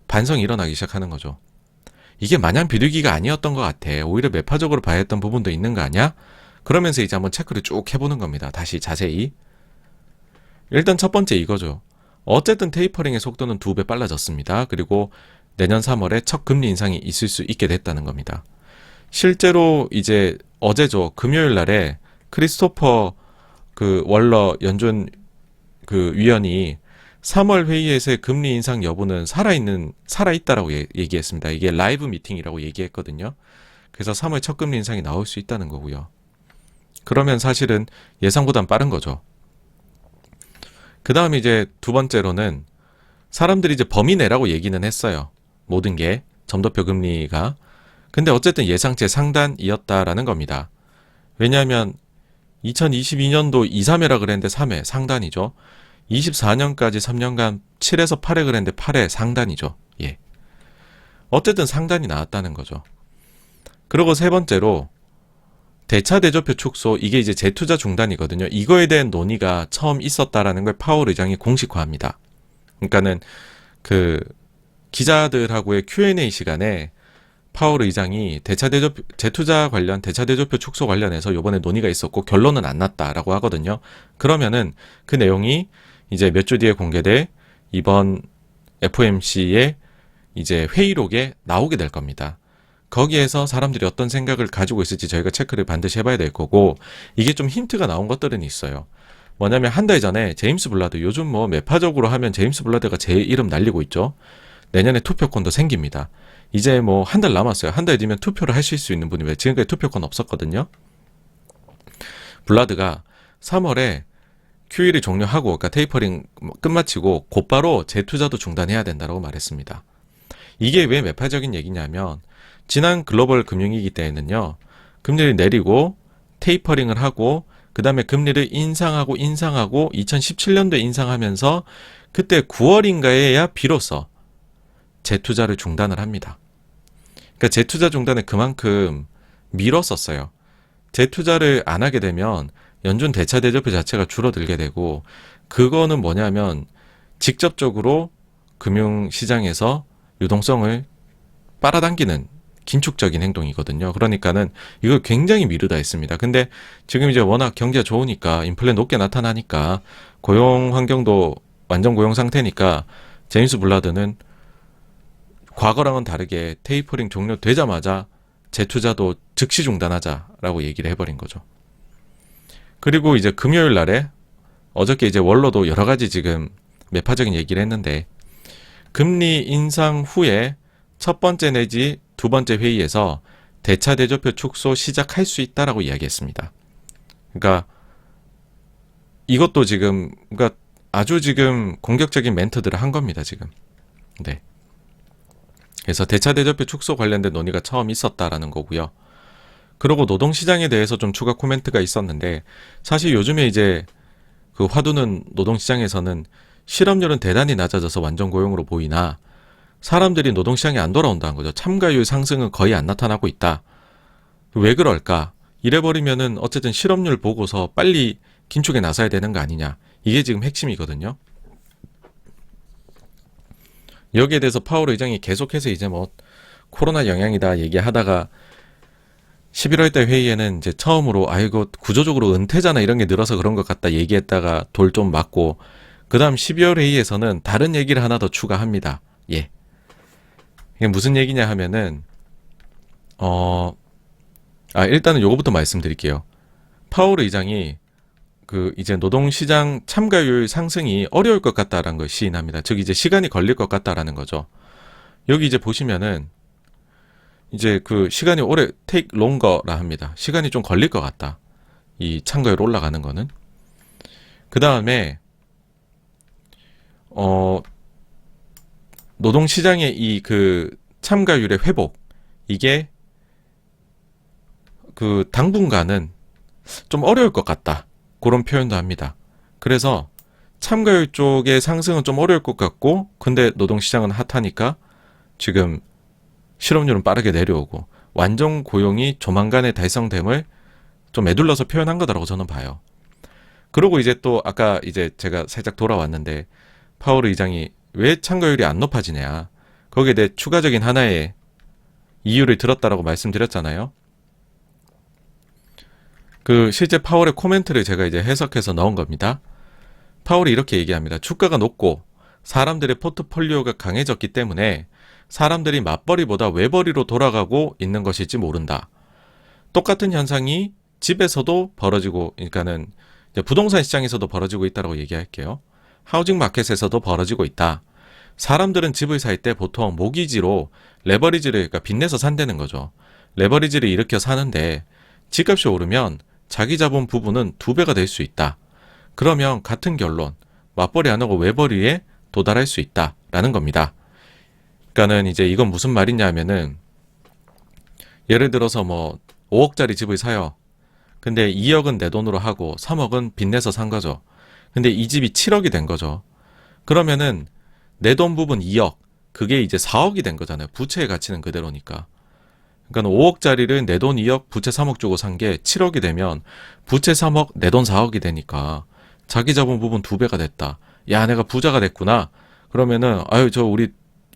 반성이 일어나기 시작하는 거죠. 이게 마냥 비둘기가 아니었던 것 같아. 오히려 매파적으로 봐야 했던 부분도 있는 거 아니야? 그러면서 이제 한번 체크를 쭉 해보는 겁니다. 다시 자세히. 일단 첫 번째 이거죠. 어쨌든 테이퍼링의 속도는 2배 빨라졌습니다. 그리고 내년 3월에 첫 금리 인상이 있을 수 있게 됐다는 겁니다. 실제로 이제 어제죠. 금요일 날에 크리스토퍼 월러 연준 위원이 3월 회의에서의 금리 인상 여부는 살아있다라고 얘기했습니다. 이게 라이브 미팅이라고 얘기했거든요. 그래서 3월 첫 금리 인상이 나올 수 있다는 거고요. 그러면 사실은 예상보단 빠른 거죠. 그 다음에 이제 두 번째로는 사람들이 이제 범위 내라고 얘기는 했어요. 모든 게 점도표 금리가. 근데 어쨌든 예상치 상단이었다라는 겁니다. 왜냐하면 2022년도 2, 3회라 그랬는데 3회 상단이죠. 24년까지 3년간 7에서 8회 그랬는데 8회 상단이죠. 예. 어쨌든 상단이 나왔다는 거죠. 그리고 세 번째로 대차 대조표 축소, 이게 이제 재투자 중단이거든요. 이거에 대한 논의가 처음 있었다라는 걸 파월 의장이 공식화합니다. 그러니까는 기자들하고의 Q&A 시간에 파월 의장이 재투자 관련 대차 대조표 축소 관련해서 요번에 논의가 있었고 결론은 안 났다라고 하거든요. 그러면은 그 내용이 이제 몇 주 뒤에 공개돼 이번 FOMC의 이제 회의록에 나오게 될 겁니다. 거기에서 사람들이 어떤 생각을 가지고 있을지 저희가 체크를 반드시 해봐야 될 거고, 이게 좀 힌트가 나온 것들은 있어요. 뭐냐면 한 달 전에 제임스 블라드, 요즘 뭐 매파적으로 하면 제임스 블라드가 제 이름 날리고 있죠. 내년에 투표권도 생깁니다. 이제 뭐 한 달 남았어요. 한 달 뒤면 투표를 하실 수 있는 분이 왜 지금까지 투표권 없었거든요. 블라드가 3월에 QE를 종료하고, 그러니까 테이퍼링 끝마치고 곧바로 재투자도 중단해야 된다고 말했습니다. 이게 왜 매파적인 얘기냐면 지난 글로벌 금융위기 때에는요, 금리를 내리고 테이퍼링을 하고 그 다음에 금리를 인상하고 2017년도에 인상하면서 그때 9월인가에야 비로소 재투자를 중단을 합니다. 그러니까 재투자 중단을 그만큼 미뤘었어요. 재투자를 안 하게 되면 연준 대차 대조표 자체가 줄어들게 되고, 그거는 뭐냐면 직접적으로 금융시장에서 유동성을 빨아당기는 긴축적인 행동이거든요. 그러니까는 이걸 굉장히 미루다 했습니다. 근데 지금 이제 워낙 경기가 좋으니까 인플레 높게 나타나니까 고용 환경도 완전 고용 상태니까 제임스 블라드는 과거랑은 다르게 테이퍼링 종료되자마자 재투자도 즉시 중단하자라고 얘기를 해버린 거죠. 그리고 이제 금요일 날에 어저께 이제 원로도 여러 가지 지금 매파적인 얘기를 했는데, 금리 인상 후에 첫 번째 내지 두 번째 회의에서 대차 대조표 축소 시작할 수 있다라고 이야기했습니다. 그러니까 이것도 지금 그러니까 아주 지금 공격적인 멘트들을 한 겁니다, 지금. 네. 그래서 대차 대조표 축소 관련된 논의가 처음 있었다라는 거고요. 그리고 노동시장에 대해서 좀 추가 코멘트가 있었는데, 사실 요즘에 이제 그 화두는 노동시장에서는 실업률은 대단히 낮아져서 완전 고용으로 보이나 사람들이 노동시장에 안 돌아온다는 거죠. 참가율 상승은 거의 안 나타나고 있다. 왜 그럴까? 이래버리면은 어쨌든 실업률 보고서 빨리 긴축에 나서야 되는 거 아니냐. 이게 지금 핵심이거든요. 여기에 대해서 파월 의장이 계속해서 이제 뭐 코로나 영향이다 얘기하다가 11월 달 회의에는 이제 처음으로 이거 구조적으로 은퇴자나 이런 게 늘어서 그런 것 같다 얘기했다가 돌 좀 맞고, 그 다음 12월 회의에서는 다른 얘기를 하나 더 추가합니다. 예. 이게 무슨 얘기냐 하면은 일단은 요거부터 말씀드릴게요. 파월 의장이 이제 노동시장 참가율 상승이 어려울 것 같다라는 걸 시인합니다. 즉 이제 시간이 걸릴 것 같다라는 거죠. 여기 이제 보시면은 이제 시간이 오래 take longer라 합니다. 시간이 좀 걸릴 것 같다. 이 참가율 올라가는 거는. 그 다음에 노동시장의 이 참가율의 회복, 이게 당분간은 좀 어려울 것 같다. 그런 표현도 합니다. 그래서 참가율 쪽의 상승은 좀 어려울 것 같고, 근데 노동시장은 핫하니까 지금 실업률은 빠르게 내려오고 완전 고용이 조만간에 달성됨을 좀 애둘러서 표현한 거다라고 저는 봐요. 그리고 이제 또 아까 이제 제가 살짝 돌아왔는데 파월 의장이 왜 참가율이 안 높아지냐, 거기에 대해 추가적인 하나의 이유를 들었다라고 말씀드렸잖아요. 실제 파월의 코멘트를 제가 이제 해석해서 넣은 겁니다. 파월이 이렇게 얘기합니다. 주가가 높고 사람들의 포트폴리오가 강해졌기 때문에 사람들이 맞벌이보다 외벌이로 돌아가고 있는 것일지 모른다. 똑같은 현상이 집에서도 벌어지고, 그러니까는 부동산 시장에서도 벌어지고 있다고 얘기할게요. 하우징 마켓에서도 벌어지고 있다. 사람들은 집을 살 때 보통 모기지로 레버리지를, 그러니까 빚내서 산다는 거죠. 레버리지를 일으켜 사는데 집값이 오르면 자기 자본 부분은 2배가 될 수 있다. 그러면 같은 결론, 맞벌이 안 하고 외벌이에 도달할 수 있다라는 겁니다. 그러니까는 이제 이건 무슨 말이냐 하면은, 예를 들어서 5억짜리 집을 사요. 근데 2억은 내 돈으로 하고 3억은 빚내서 산 거죠. 근데 이 집이 7억이 된 거죠. 그러면은 내 돈 부분 2억, 그게 이제 4억이 된 거잖아요. 부채의 가치는 그대로니까. 그러니까 5억짜리를 내 돈 2억, 부채 3억 주고 산 게 7억이 되면 부채 3억, 내 돈 4억이 되니까 자기 자본 부분 2배가 됐다. 야, 내가 부자가 됐구나. 그러면은 우리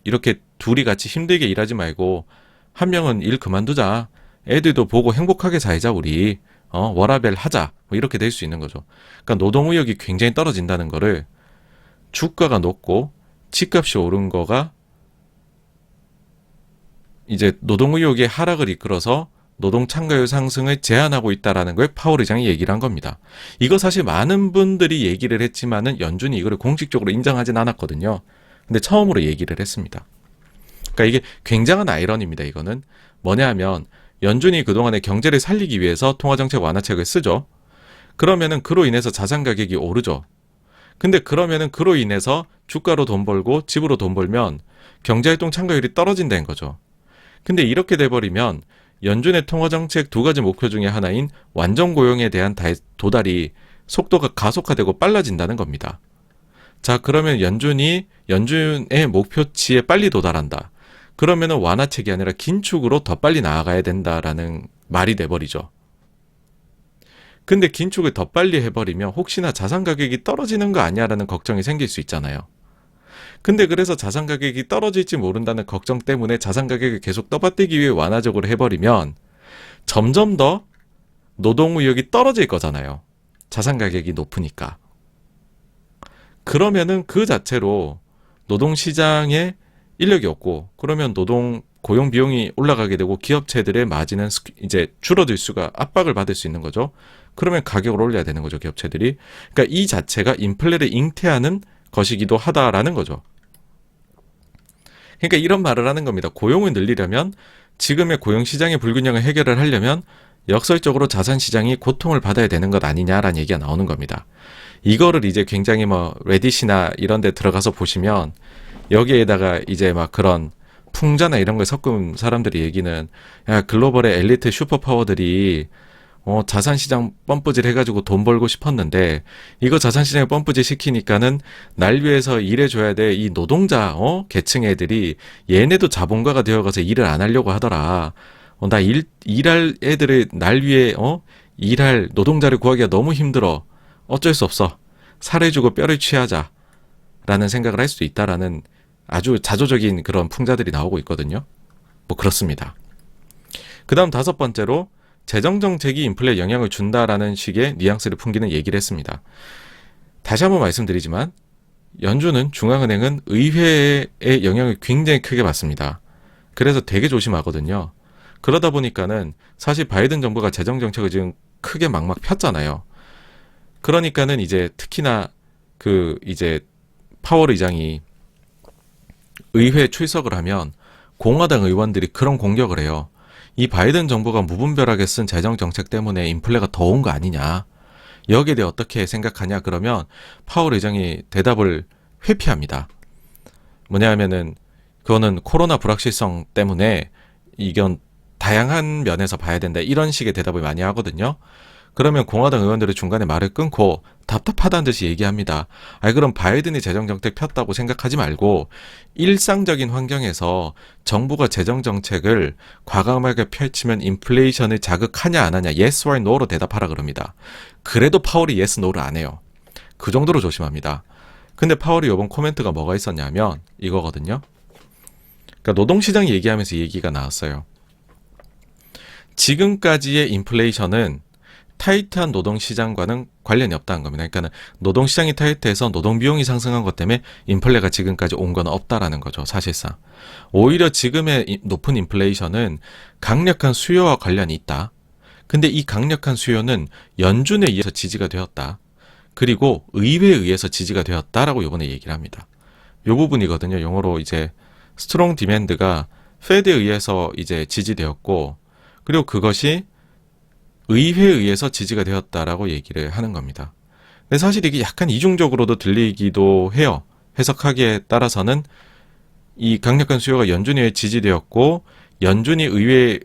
이렇게 둘이 같이 힘들게 일하지 말고 한 명은 일 그만두자. 애들도 보고 행복하게 살자 우리. 워라밸 하자. 이렇게 될 수 있는 거죠. 그러니까 노동의욕이 굉장히 떨어진다는 거를 주가가 높고 집값이 오른 거가 이제 노동의욕의 하락을 이끌어서 노동 참가율 상승을 제한하고 있다라는 걸 파월 의장이 얘기를 한 겁니다. 이거 사실 많은 분들이 얘기를 했지만은 연준이 이거를 공식적으로 인정하진 않았거든요. 근데 처음으로 얘기를 했습니다. 그러니까 이게 굉장한 아이러니입니다. 이거는 뭐냐 하면, 연준이 그동안에 경제를 살리기 위해서 통화정책 완화책을 쓰죠. 그러면은 그로 인해서 자산 가격이 오르죠. 근데 그러면은 그로 인해서 주가로 돈 벌고 집으로 돈 벌면 경제활동 참가율이 떨어진다는 거죠. 근데 이렇게 돼버리면 연준의 통화정책 2가지 목표 중에 하나인 완전 고용에 대한 도달이 속도가 가속화되고 빨라진다는 겁니다. 자, 그러면 연준의 목표치에 빨리 도달한다. 그러면은 완화책이 아니라 긴축으로 더 빨리 나아가야 된다라는 말이 돼버리죠. 근데 긴축을 더 빨리 해버리면 혹시나 자산 가격이 떨어지는 거 아니야라는 걱정이 생길 수 있잖아요. 근데 그래서 자산 가격이 떨어질지 모른다는 걱정 때문에 자산 가격을 계속 떠받들기 위해 완화적으로 해버리면 점점 더 노동의욕이 떨어질 거잖아요. 자산 가격이 높으니까. 그러면은 그 자체로 노동시장에 인력이 없고, 그러면 고용 비용이 올라가게 되고 기업체들의 마진은 이제 줄어들 수가, 압박을 받을 수 있는 거죠. 그러면 가격을 올려야 되는 거죠, 기업체들이. 그러니까 이 자체가 인플레를 잉태하는 것이기도 하다라는 거죠. 그러니까 이런 말을 하는 겁니다. 고용을 늘리려면, 지금의 고용시장의 불균형을 해결을 하려면 역설적으로 자산시장이 고통을 받아야 되는 것 아니냐라는 얘기가 나오는 겁니다. 이거를 이제 굉장히 레딧이나 이런 데 들어가서 보시면 여기에다가 이제 그런 풍자나 이런 걸 섞은 사람들이 얘기는, 야, 글로벌의 엘리트 슈퍼파워들이 자산시장 펌프질 해가지고 돈 벌고 싶었는데, 이거 자산시장에 펌프질 시키니까는 날 위해서 일해줘야 돼 이 노동자 계층 애들이 얘네도 자본가가 되어가서 일을 안 하려고 하더라. 나 일할 애들을 날 위해 일할 노동자를 구하기가 너무 힘들어. 어쩔 수 없어. 살을 주고 뼈를 취하자. 라는 생각을 할 수 있다라는 아주 자조적인 그런 풍자들이 나오고 있거든요. 그렇습니다. 그 다음 5번째로, 재정정책이 인플레에 영향을 준다라는 식의 뉘앙스를 풍기는 얘기를 했습니다. 다시 한번 말씀드리지만 연준은, 중앙은행은 의회의 영향을 굉장히 크게 받습니다. 그래서 되게 조심하거든요. 그러다 보니까는 사실 바이든 정부가 재정 정책을 지금 크게 막막 폈잖아요. 그러니까는 이제 특히나 그 이제 파월 의장이 의회에 출석을 하면 공화당 의원들이 그런 공격을 해요. 이 바이든 정부가 무분별하게 쓴 재정 정책 때문에 인플레가 더 온 거 아니냐. 여기에 대해 어떻게 생각하냐 그러면 파월 의장이 대답을 회피합니다. 뭐냐 하면은 그거는 코로나 불확실성 때문에 이건 다양한 면에서 봐야 된다. 이런 식의 대답을 많이 하거든요. 그러면 공화당 의원들이 중간에 말을 끊고 답답하다는 듯이 얘기합니다. 아니 그럼 바이든이 재정정책 폈다고 생각하지 말고 일상적인 환경에서 정부가 재정정책을 과감하게 펼치면 인플레이션을 자극하냐 안 하냐 yes or no로 대답하라 그럽니다. 그래도 파월이 yes, no를 안 해요. 그 정도로 조심합니다. 근데 파월이 이번 코멘트가 뭐가 있었냐면 이거거든요. 그러니까 노동시장 얘기하면서 얘기가 나왔어요. 지금까지의 인플레이션은 타이트한 노동시장과는 관련이 없다는 겁니다. 그러니까 노동시장이 타이트해서 노동비용이 상승한 것 때문에 인플레가 지금까지 온 건 없다라는 거죠. 사실상. 오히려 지금의 높은 인플레이션은 강력한 수요와 관련이 있다. 근데 이 강력한 수요는 연준에 의해서 지지가 되었다. 그리고 의회에 의해서 지지가 되었다라고 이번에 얘기를 합니다. 이 부분이거든요. 영어로 이제 스트롱 디맨드가 페드에 의해서 이제 지지되었고 그리고 그것이 의회에 의해서 지지가 되었다라고 얘기를 하는 겁니다. 근데 사실 이게 약간 이중적으로도 들리기도 해요. 해석하기에 따라서는 이 강력한 수요가 연준에 의해 지지되었고 연준이 의회에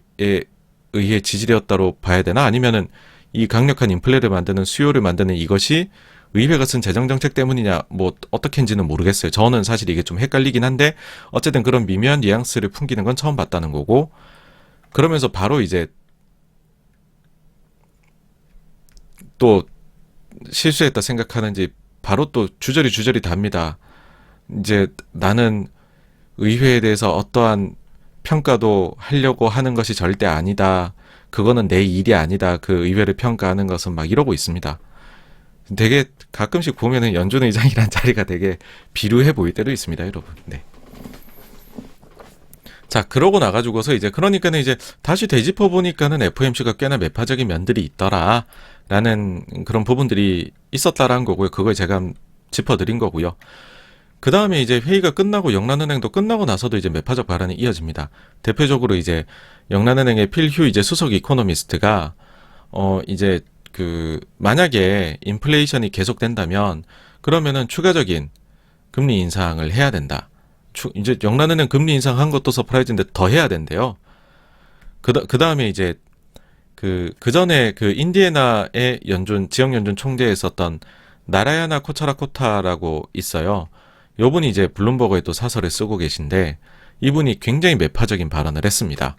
의해 지지되었다로 봐야 되나? 아니면은 이 강력한 인플레를 만드는 수요를 만드는 이것이 의회가 쓴 재정정책 때문이냐 뭐 어떻게인지는 모르겠어요. 저는 사실 이게 좀 헷갈리긴 한데 어쨌든 그런 미묘한 뉘앙스를 풍기는 건 처음 봤다는 거고 그러면서 바로 이제 또 실수했다 생각하는지 바로 또 주저리 답니다. 이제 나는 의회에 대해서 어떠한 평가도 하려고 하는 것이 절대 아니다. 그거는 내 일이 아니다. 그 의회를 평가하는 것은 막 이러고 있습니다. 되게 가끔씩 보면은 연준 의장이란 자리가 되게 비루해 보일 때도 있습니다, 여러분. 네. 자, 그러고 나가지고서 이제 그러니까는 이제 다시 되짚어 보니까는 FOMC가 꽤나 매파적인 면들이 있더라. 라는 그런 부분들이 있었다라는 거고요. 그걸 제가 짚어드린 거고요. 그 다음에 이제 회의가 끝나고 영란은행도 끝나고 나서도 이제 매파적 발언이 이어집니다. 대표적으로 이제 영란은행의 필휴 이제 수석 이코노미스트가 이제 그 만약에 인플레이션이 계속된다면 그러면은 추가적인 금리 인상을 해야 된다. 이제 영란은행 금리 인상한 것도 서프라이즈인데 더 해야 된대요. 그 다음에 이제 그 전에 그 인디애나의 지역 연준 총재에 있었던 나라야나 코차라코타라고 있어요. 요분이 이제 블룸버그에 또 사설을 쓰고 계신데 이분이 굉장히 매파적인 발언을 했습니다.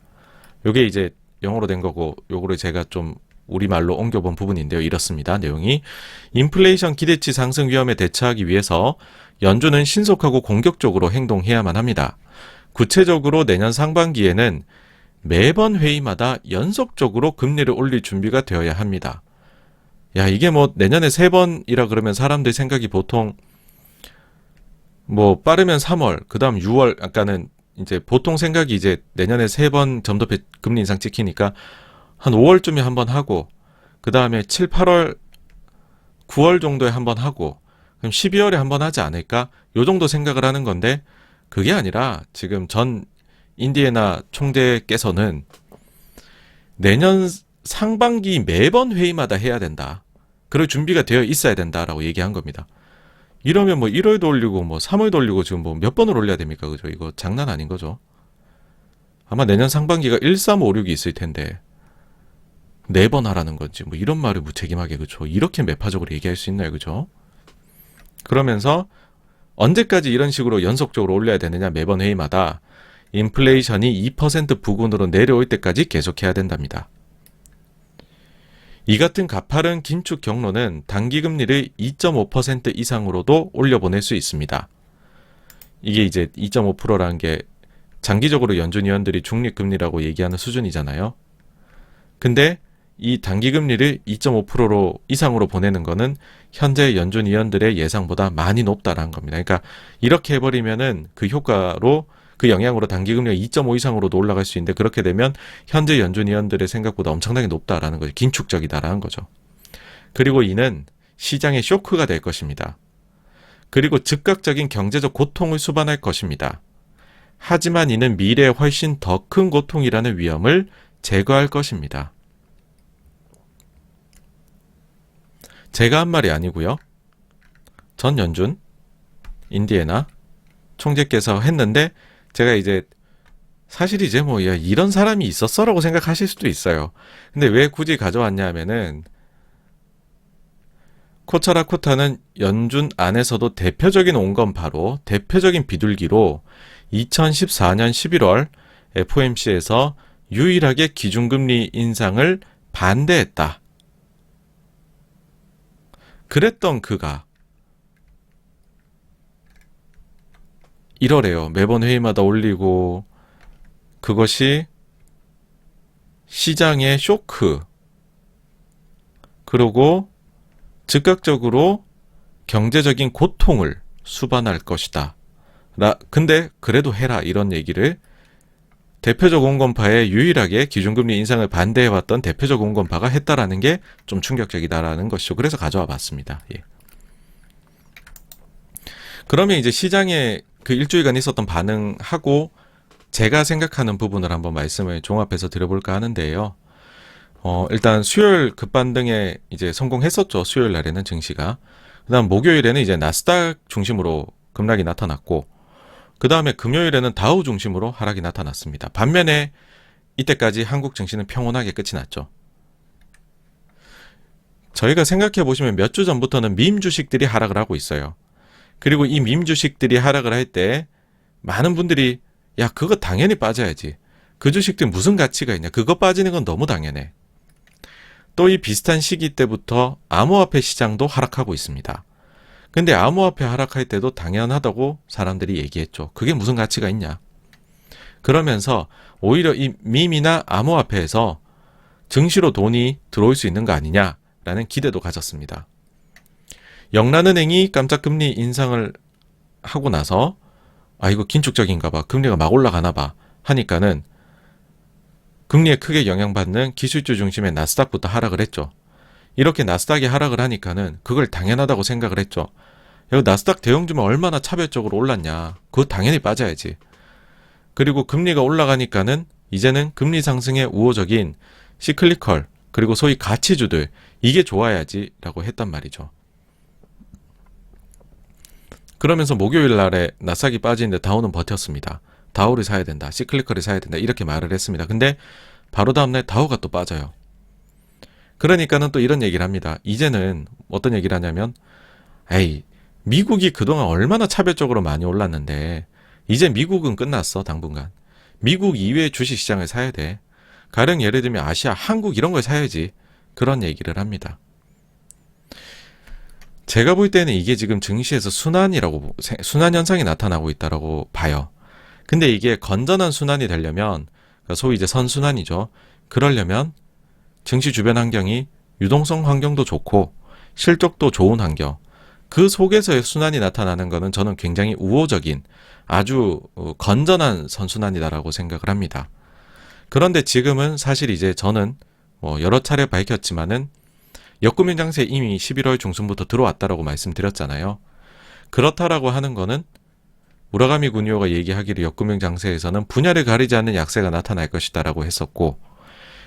요게 이제 영어로 된 거고 요거를 제가 좀 우리말로 옮겨본 부분인데요. 이렇습니다. 내용이 인플레이션 기대치 상승 위험에 대처하기 위해서 연준은 신속하고 공격적으로 행동해야만 합니다. 구체적으로 내년 상반기에는 매번 회의마다 연속적으로 금리를 올릴 준비가 되어야 합니다. 야, 이게 뭐 내년에 3번이라 그러면 사람들 생각이 보통 뭐 빠르면 3월, 그 다음 6월, 아까는 이제 보통 생각이 이제 내년에 3번 점도표 금리 인상 찍히니까 한 5월쯤에 한번 하고, 그 다음에 7, 8월, 9월 정도에 한번 하고, 그럼 12월에 한번 하지 않을까? 요 정도 생각을 하는 건데, 그게 아니라 지금 전 인디애나 총재께서는 내년 상반기 매번 회의마다 해야 된다. 그럴 준비가 되어 있어야 된다라고 얘기한 겁니다. 이러면 뭐 1월도 올리고 뭐 3월도 올리고 지금 뭐 몇 번을 올려야 됩니까? 그죠? 이거 장난 아닌 거죠. 아마 내년 상반기가 1, 3, 5, 6이 있을 텐데 4번 하라는 건지 뭐 이런 말을 무책임하게 그죠? 이렇게 매파적으로 얘기할 수 있나요? 그죠? 그러면서 언제까지 이런 식으로 연속적으로 올려야 되느냐? 매번 회의마다 인플레이션이 2% 부근으로 내려올 때까지 계속해야 된답니다. 이 같은 가파른 긴축 경로는 단기금리를 2.5% 이상으로도 올려보낼 수 있습니다. 이게 이제 2.5%라는 게 장기적으로 연준 위원들이 중립금리라고 얘기하는 수준이잖아요. 근데 이 단기금리를 2.5% 이상으로 보내는 거는 현재 연준 위원들의 예상보다 많이 높다라는 겁니다. 그러니까 이렇게 해버리면은 그 효과로 그 영향으로 단기금리가 2.5 이상으로도 올라갈 수 있는데 그렇게 되면 현재 연준위원들의 생각보다 엄청나게 높다라는 거죠. 긴축적이다라는 거죠. 그리고 이는 시장의 쇼크가 될 것입니다. 그리고 즉각적인 경제적 고통을 수반할 것입니다. 하지만 이는 미래에 훨씬 더 큰 고통이라는 위험을 제거할 것입니다. 제가 한 말이 아니고요. 전 연준, 인디애나 총재께서 했는데 제가 이제 사실 이제 뭐 야, 이런 사람이 있었어라고 생각하실 수도 있어요. 근데 왜 굳이 가져왔냐 하면은 코차라쿠타는 연준 안에서도 대표적인 온건파로 대표적인 비둘기로 2014년 11월 FOMC에서 유일하게 기준금리 인상을 반대했다. 그랬던 그가 1월에요. 매번 회의마다 올리고 그것이 시장의 쇼크 그리고 즉각적으로 경제적인 고통을 수반할 것이다. 근데 그래도 해라 이런 얘기를 대표적 온건파에 유일하게 기준금리 인상을 반대해왔던 대표적 온건파가 했다라는 게 좀 충격적이다라는 것이죠. 그래서 가져와 봤습니다. 예. 그러면 이제 시장에 그 일주일간 있었던 반응하고 제가 생각하는 부분을 한번 말씀을 종합해서 드려볼까 하는데요. 일단 수요일 급반등에 이제 성공했었죠. 수요일 날에는 증시가. 그 다음 목요일에는 이제 나스닥 중심으로 급락이 나타났고, 그 다음에 금요일에는 다우 중심으로 하락이 나타났습니다. 반면에 이때까지 한국 증시는 평온하게 끝이 났죠. 저희가 생각해 보시면 몇 주 전부터는 밈 주식들이 하락을 하고 있어요. 그리고 이 밈 주식들이 하락을 할 때 많은 분들이 야 그거 당연히 빠져야지. 그 주식들 무슨 가치가 있냐. 그거 빠지는 건 너무 당연해. 또 이 비슷한 시기 때부터 암호화폐 시장도 하락하고 있습니다. 근데 암호화폐 하락할 때도 당연하다고 사람들이 얘기했죠. 그게 무슨 가치가 있냐. 그러면서 오히려 이 밈이나 암호화폐에서 증시로 돈이 들어올 수 있는 거 아니냐라는 기대도 가졌습니다. 영란은행이 깜짝 금리 인상을 하고 나서 이거 긴축적인가 봐. 금리가 막 올라가나 봐. 하니까는 금리에 크게 영향받는 기술주 중심의 나스닥부터 하락을 했죠. 이렇게 나스닥이 하락을 하니까는 그걸 당연하다고 생각을 했죠. 야, 나스닥 대형주만 얼마나 차별적으로 올랐냐. 그거 당연히 빠져야지. 그리고 금리가 올라가니까는 이제는 금리 상승에 우호적인 시클리컬 그리고 소위 가치주들 이게 좋아야지 라고 했단 말이죠. 그러면서 목요일 날에 나스닥이 빠지는데 다우는 버텼습니다. 다우를 사야 된다. 시클리컬을 사야 된다. 이렇게 말을 했습니다. 근데 바로 다음날 다우가 또 빠져요. 그러니까는 또 이런 얘기를 합니다. 이제는 어떤 얘기를 하냐면 미국이 그동안 얼마나 차별적으로 많이 올랐는데 이제 미국은 끝났어. 당분간. 미국 이외의 주식시장을 사야 돼. 가령 예를 들면 아시아, 한국 이런 걸 사야지. 그런 얘기를 합니다. 제가 볼 때는 이게 지금 증시에서 순환 현상이 나타나고 있다고 봐요. 근데 이게 건전한 순환이 되려면 소위 이제 선순환이죠. 그러려면 증시 주변 환경이 유동성 환경도 좋고 실적도 좋은 환경 그 속에서의 순환이 나타나는 것은 저는 굉장히 우호적인 아주 건전한 선순환이다라고 생각을 합니다. 그런데 지금은 사실 이제 저는 여러 차례 밝혔지만은 역금융 장세 이미 11월 중순부터 들어왔다라고 말씀드렸잖아요. 그렇다라고 하는 거는 무라가미 군이오가 얘기하기를 역금융 장세에서는 분야를 가리지 않는 약세가 나타날 것이다라고 했었고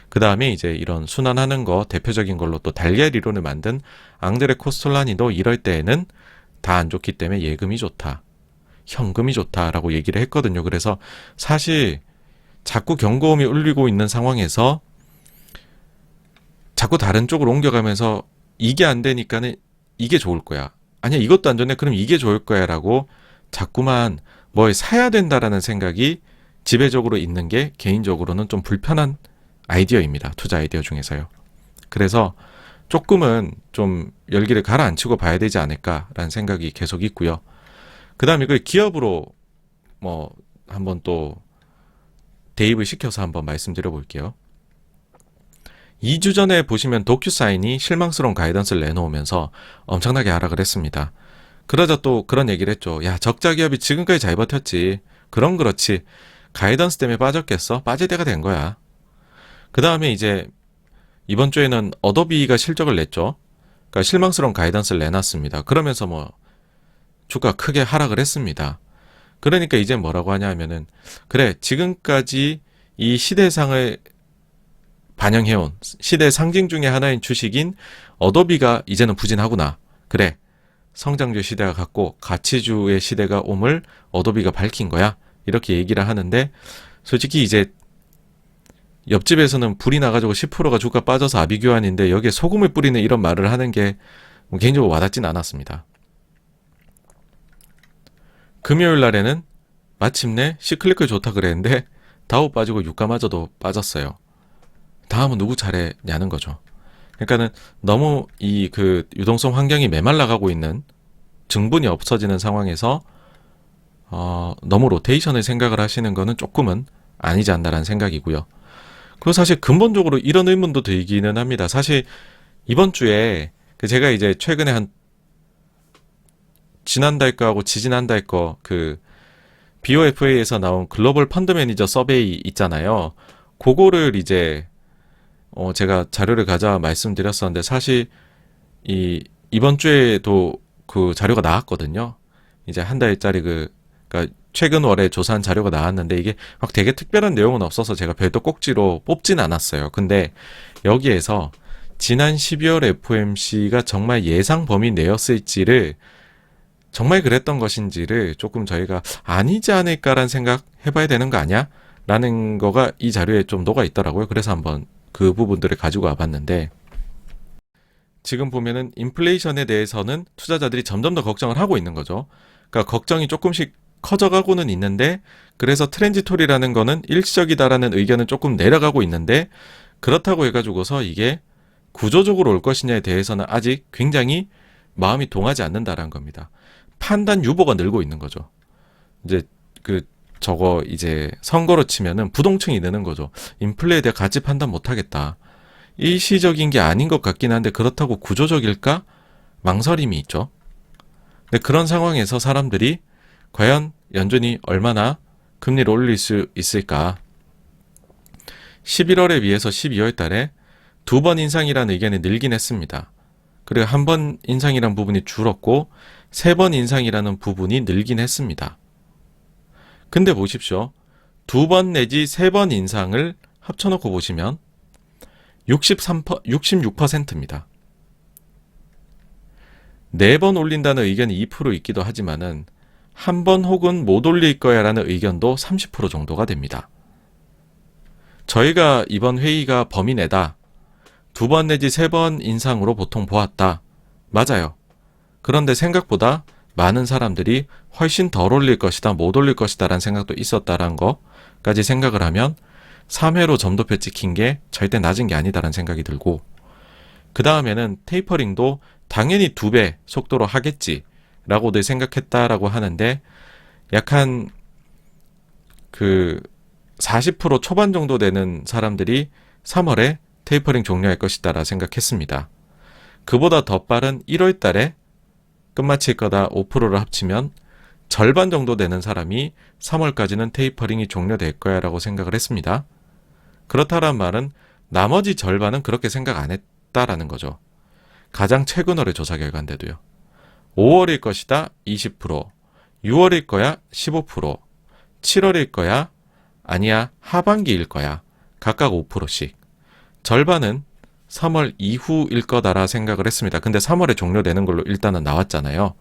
그 다음에 이제 이런 순환하는 거 대표적인 걸로 또 달걀 이론을 만든 앙드레 코스톨라니도 이럴 때에는 다 안 좋기 때문에 예금이 좋다. 현금이 좋다라고 얘기를 했거든요. 그래서 사실 자꾸 경고음이 울리고 있는 상황에서 자꾸 다른 쪽으로 옮겨가면서 이게 안 되니까는 이게 좋을 거야. 아니야 이것도 안 좋네. 그럼 이게 좋을 거야 라고 자꾸만 뭘 사야 된다라는 생각이 지배적으로 있는 게 개인적으로는 좀 불편한 아이디어입니다. 투자 아이디어 중에서요. 그래서 조금은 좀 열기를 가라앉히고 봐야 되지 않을까라는 생각이 계속 있고요. 그 다음에 그 기업으로 한번 또 대입을 시켜서 한번 말씀드려 볼게요. 2주 전에 보시면 도큐사인이 실망스러운 가이던스를 내놓으면서 엄청나게 하락을 했습니다. 그러자 또 그런 얘기를 했죠. 야 적자 기업이 지금까지 잘 버텼지. 그럼 그렇지. 가이던스 때문에 빠졌겠어? 빠질 때가 된 거야. 그 다음에 이제 이번 주에는 어도비가 실적을 냈죠. 그러니까 실망스러운 가이던스를 내놨습니다. 그러면서 뭐 주가 크게 하락을 했습니다. 그러니까 이제 뭐라고 하냐 하면은 그래 지금까지 이 시대상을 반영해온 시대 상징 중에 하나인 주식인 어도비가 이제는 부진하구나. 그래 성장주 시대가 갔고 가치주의 시대가 옴을 어도비가 밝힌 거야. 이렇게 얘기를 하는데 솔직히 이제 옆집에서는 불이 나가지고 10%가 주가 빠져서 아비규환인데 여기에 소금을 뿌리는 이런 말을 하는 게 개인적으로 와닿진 않았습니다. 금요일 날에는 마침내 시클리클 좋다 그랬는데 다우 빠지고 유가마저도 빠졌어요. 다음은 누구 차례냐는 거죠. 그러니까는 너무 이 그 유동성 환경이 메말라가고 있는 증분이 없어지는 상황에서 너무 로테이션을 생각을 하시는 거는 조금은 아니지 않나라는 생각이고요. 그리고 사실 근본적으로 이런 의문도 들기는 합니다. 사실 이번 주에 제가 이제 최근에 한 지난달 거하고 지지난달 거 그 BOFA에서 나온 글로벌 펀드 매니저 서베이 있잖아요. 그거를 이제 제가 자료를 가져와 말씀드렸었는데 사실 이번 주에도 그 자료가 나왔거든요. 이제 한 달짜리 그러니까 최근 월에 조사한 자료가 나왔는데 이게 막 되게 특별한 내용은 없어서 제가 별도 꼭지로 뽑진 않았어요. 근데 여기에서 지난 12월 FOMC가 정말 예상 범위 내였을지를 정말 그랬던 것인지를 조금 저희가 아니지 않을까라는 생각 해봐야 되는 거 아니야? 라는 거가 이 자료에 좀 녹아 있더라고요. 그래서 한번 그 부분들을 가지고 와봤는데 지금 보면은 인플레이션에 대해서는 투자자들이 점점 더 걱정을 하고 있는 거죠. 그러니까 걱정이 조금씩 커져가고는 있는데 그래서 트랜지토리라는 거는 일시적이다라는 의견은 조금 내려가고 있는데 그렇다고 해가지고서 이게 구조적으로 올 것이냐에 대해서는 아직 굉장히 마음이 동하지 않는다라는 겁니다. 판단 유보가 늘고 있는 거죠. 이제 저거 이제 선거로 치면은 부동층이 느는 거죠. 인플레에 대해 가치 판단 못하겠다. 일시적인 게 아닌 것 같긴 한데 그렇다고 구조적일까? 망설임이 있죠. 근데 그런 상황에서 사람들이 과연 연준이 얼마나 금리를 올릴 수 있을까? 11월에 비해서 12월 달에 2번 인상이라는 의견이 늘긴 했습니다. 그리고 한 번 인상이라는 부분이 줄었고 3번 인상이라는 부분이 늘긴 했습니다. 근데 보십시오. 2번 내지 3번 인상을 합쳐놓고 보시면 66%입니다. 4번 올린다는 의견이 2% 있기도 하지만은 한 번 혹은 못 올릴 거야 라는 의견도 30% 정도가 됩니다. 저희가 이번 회의가 범위 내다 2번 내지 3번 인상으로 보통 보았다. 맞아요. 그런데 생각보다 많은 사람들이 훨씬 덜 올릴 것이다, 못 올릴 것이다 라는 생각도 있었다라는 거까지 생각을 하면 3회로 점도표 찍힌 게 절대 낮은 게 아니다라는 생각이 들고 그 다음에는 테이퍼링도 당연히 2배 속도로 하겠지라고들 생각했다라고 하는데 약간 40% 초반 정도 되는 사람들이 3월에 테이퍼링 종료할 것이다라 생각했습니다. 그보다 더 빠른 1월 달에 끝마칠 거다 5%를 합치면 절반 정도 되는 사람이 3월까지는 테이퍼링이 종료될 거야 라고 생각을 했습니다. 그렇다란 말은 나머지 절반은 그렇게 생각 안 했다라는 거죠. 가장 최근 월의 조사 결과인데도요. 5월일 것이다 20%, 6월일 거야 15%, 7월일 거야 아니야 하반기일 거야 각각 5%씩. 절반은 3월 이후일 거다라 생각을 했습니다. 근데 3월에 종료되는 걸로 일단은 나왔잖아요.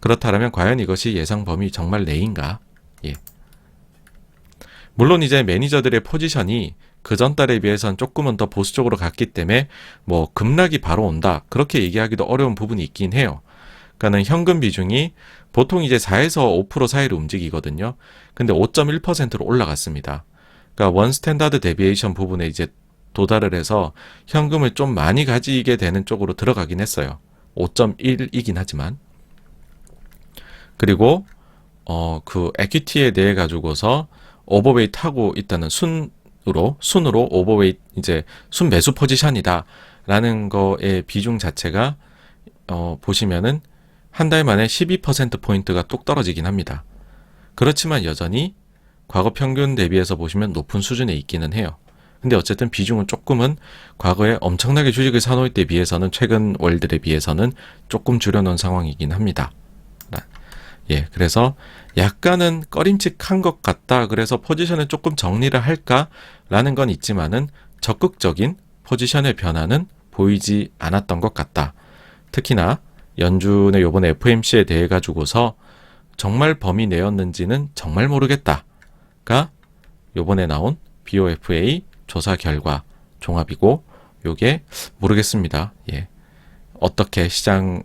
그렇다면 과연 이것이 예상 범위 정말 내인가? 예. 물론 이제 매니저들의 포지션이 그 전달에 비해서는 조금은 더 보수적으로 갔기 때문에 뭐 급락이 바로 온다 그렇게 얘기하기도 어려운 부분이 있긴 해요. 그러니까는 현금 비중이 보통 이제 4에서 5% 사이로 움직이거든요. 근데 5.1%로 올라갔습니다. 그러니까 원 스탠다드 데비에이션 부분에 이제 도달을 해서 현금을 좀 많이 가지게 되는 쪽으로 들어가긴 했어요. 5.1이긴 하지만. 그리고 그 에퀴티에 대해 가지고서 오버웨이트 하고 있다는 순으로 오버웨이트 이제 순매수 포지션이다라는 거의 비중 자체가 보시면은 한 달 만에 12%포인트가 뚝 떨어지긴 합니다. 그렇지만 여전히 과거 평균 대비해서 보시면 높은 수준에 있기는 해요. 근데 어쨌든 비중은 조금은 과거에 엄청나게 주식을 사놓을 때 비해서는 최근 월들에 비해서는 조금 줄여놓은 상황이긴 합니다. 예, 그래서 약간은 꺼림칙한 것 같다. 그래서 포지션을 조금 정리를 할까라는 건 있지만은 적극적인 포지션의 변화는 보이지 않았던 것 같다. 특히나 연준의 요번에 FOMC에 대해 가지고서 정말 범위 내였는지는 정말 모르겠다가 요번에 나온 BOFA 조사 결과 종합이고, 요게 모르겠습니다. 예. 어떻게 시장에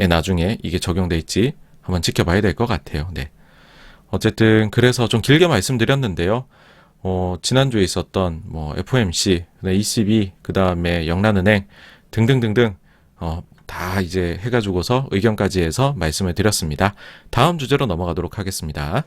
나중에 이게 적용될지 한번 지켜봐야 될 것 같아요. 네. 어쨌든 그래서 좀 길게 말씀드렸는데요. 지난주에 있었던 FOMC, ECB, 그 다음에 영란은행 등등등등 다 이제 해가지고서 의견까지 해서 말씀을 드렸습니다. 다음 주제로 넘어가도록 하겠습니다.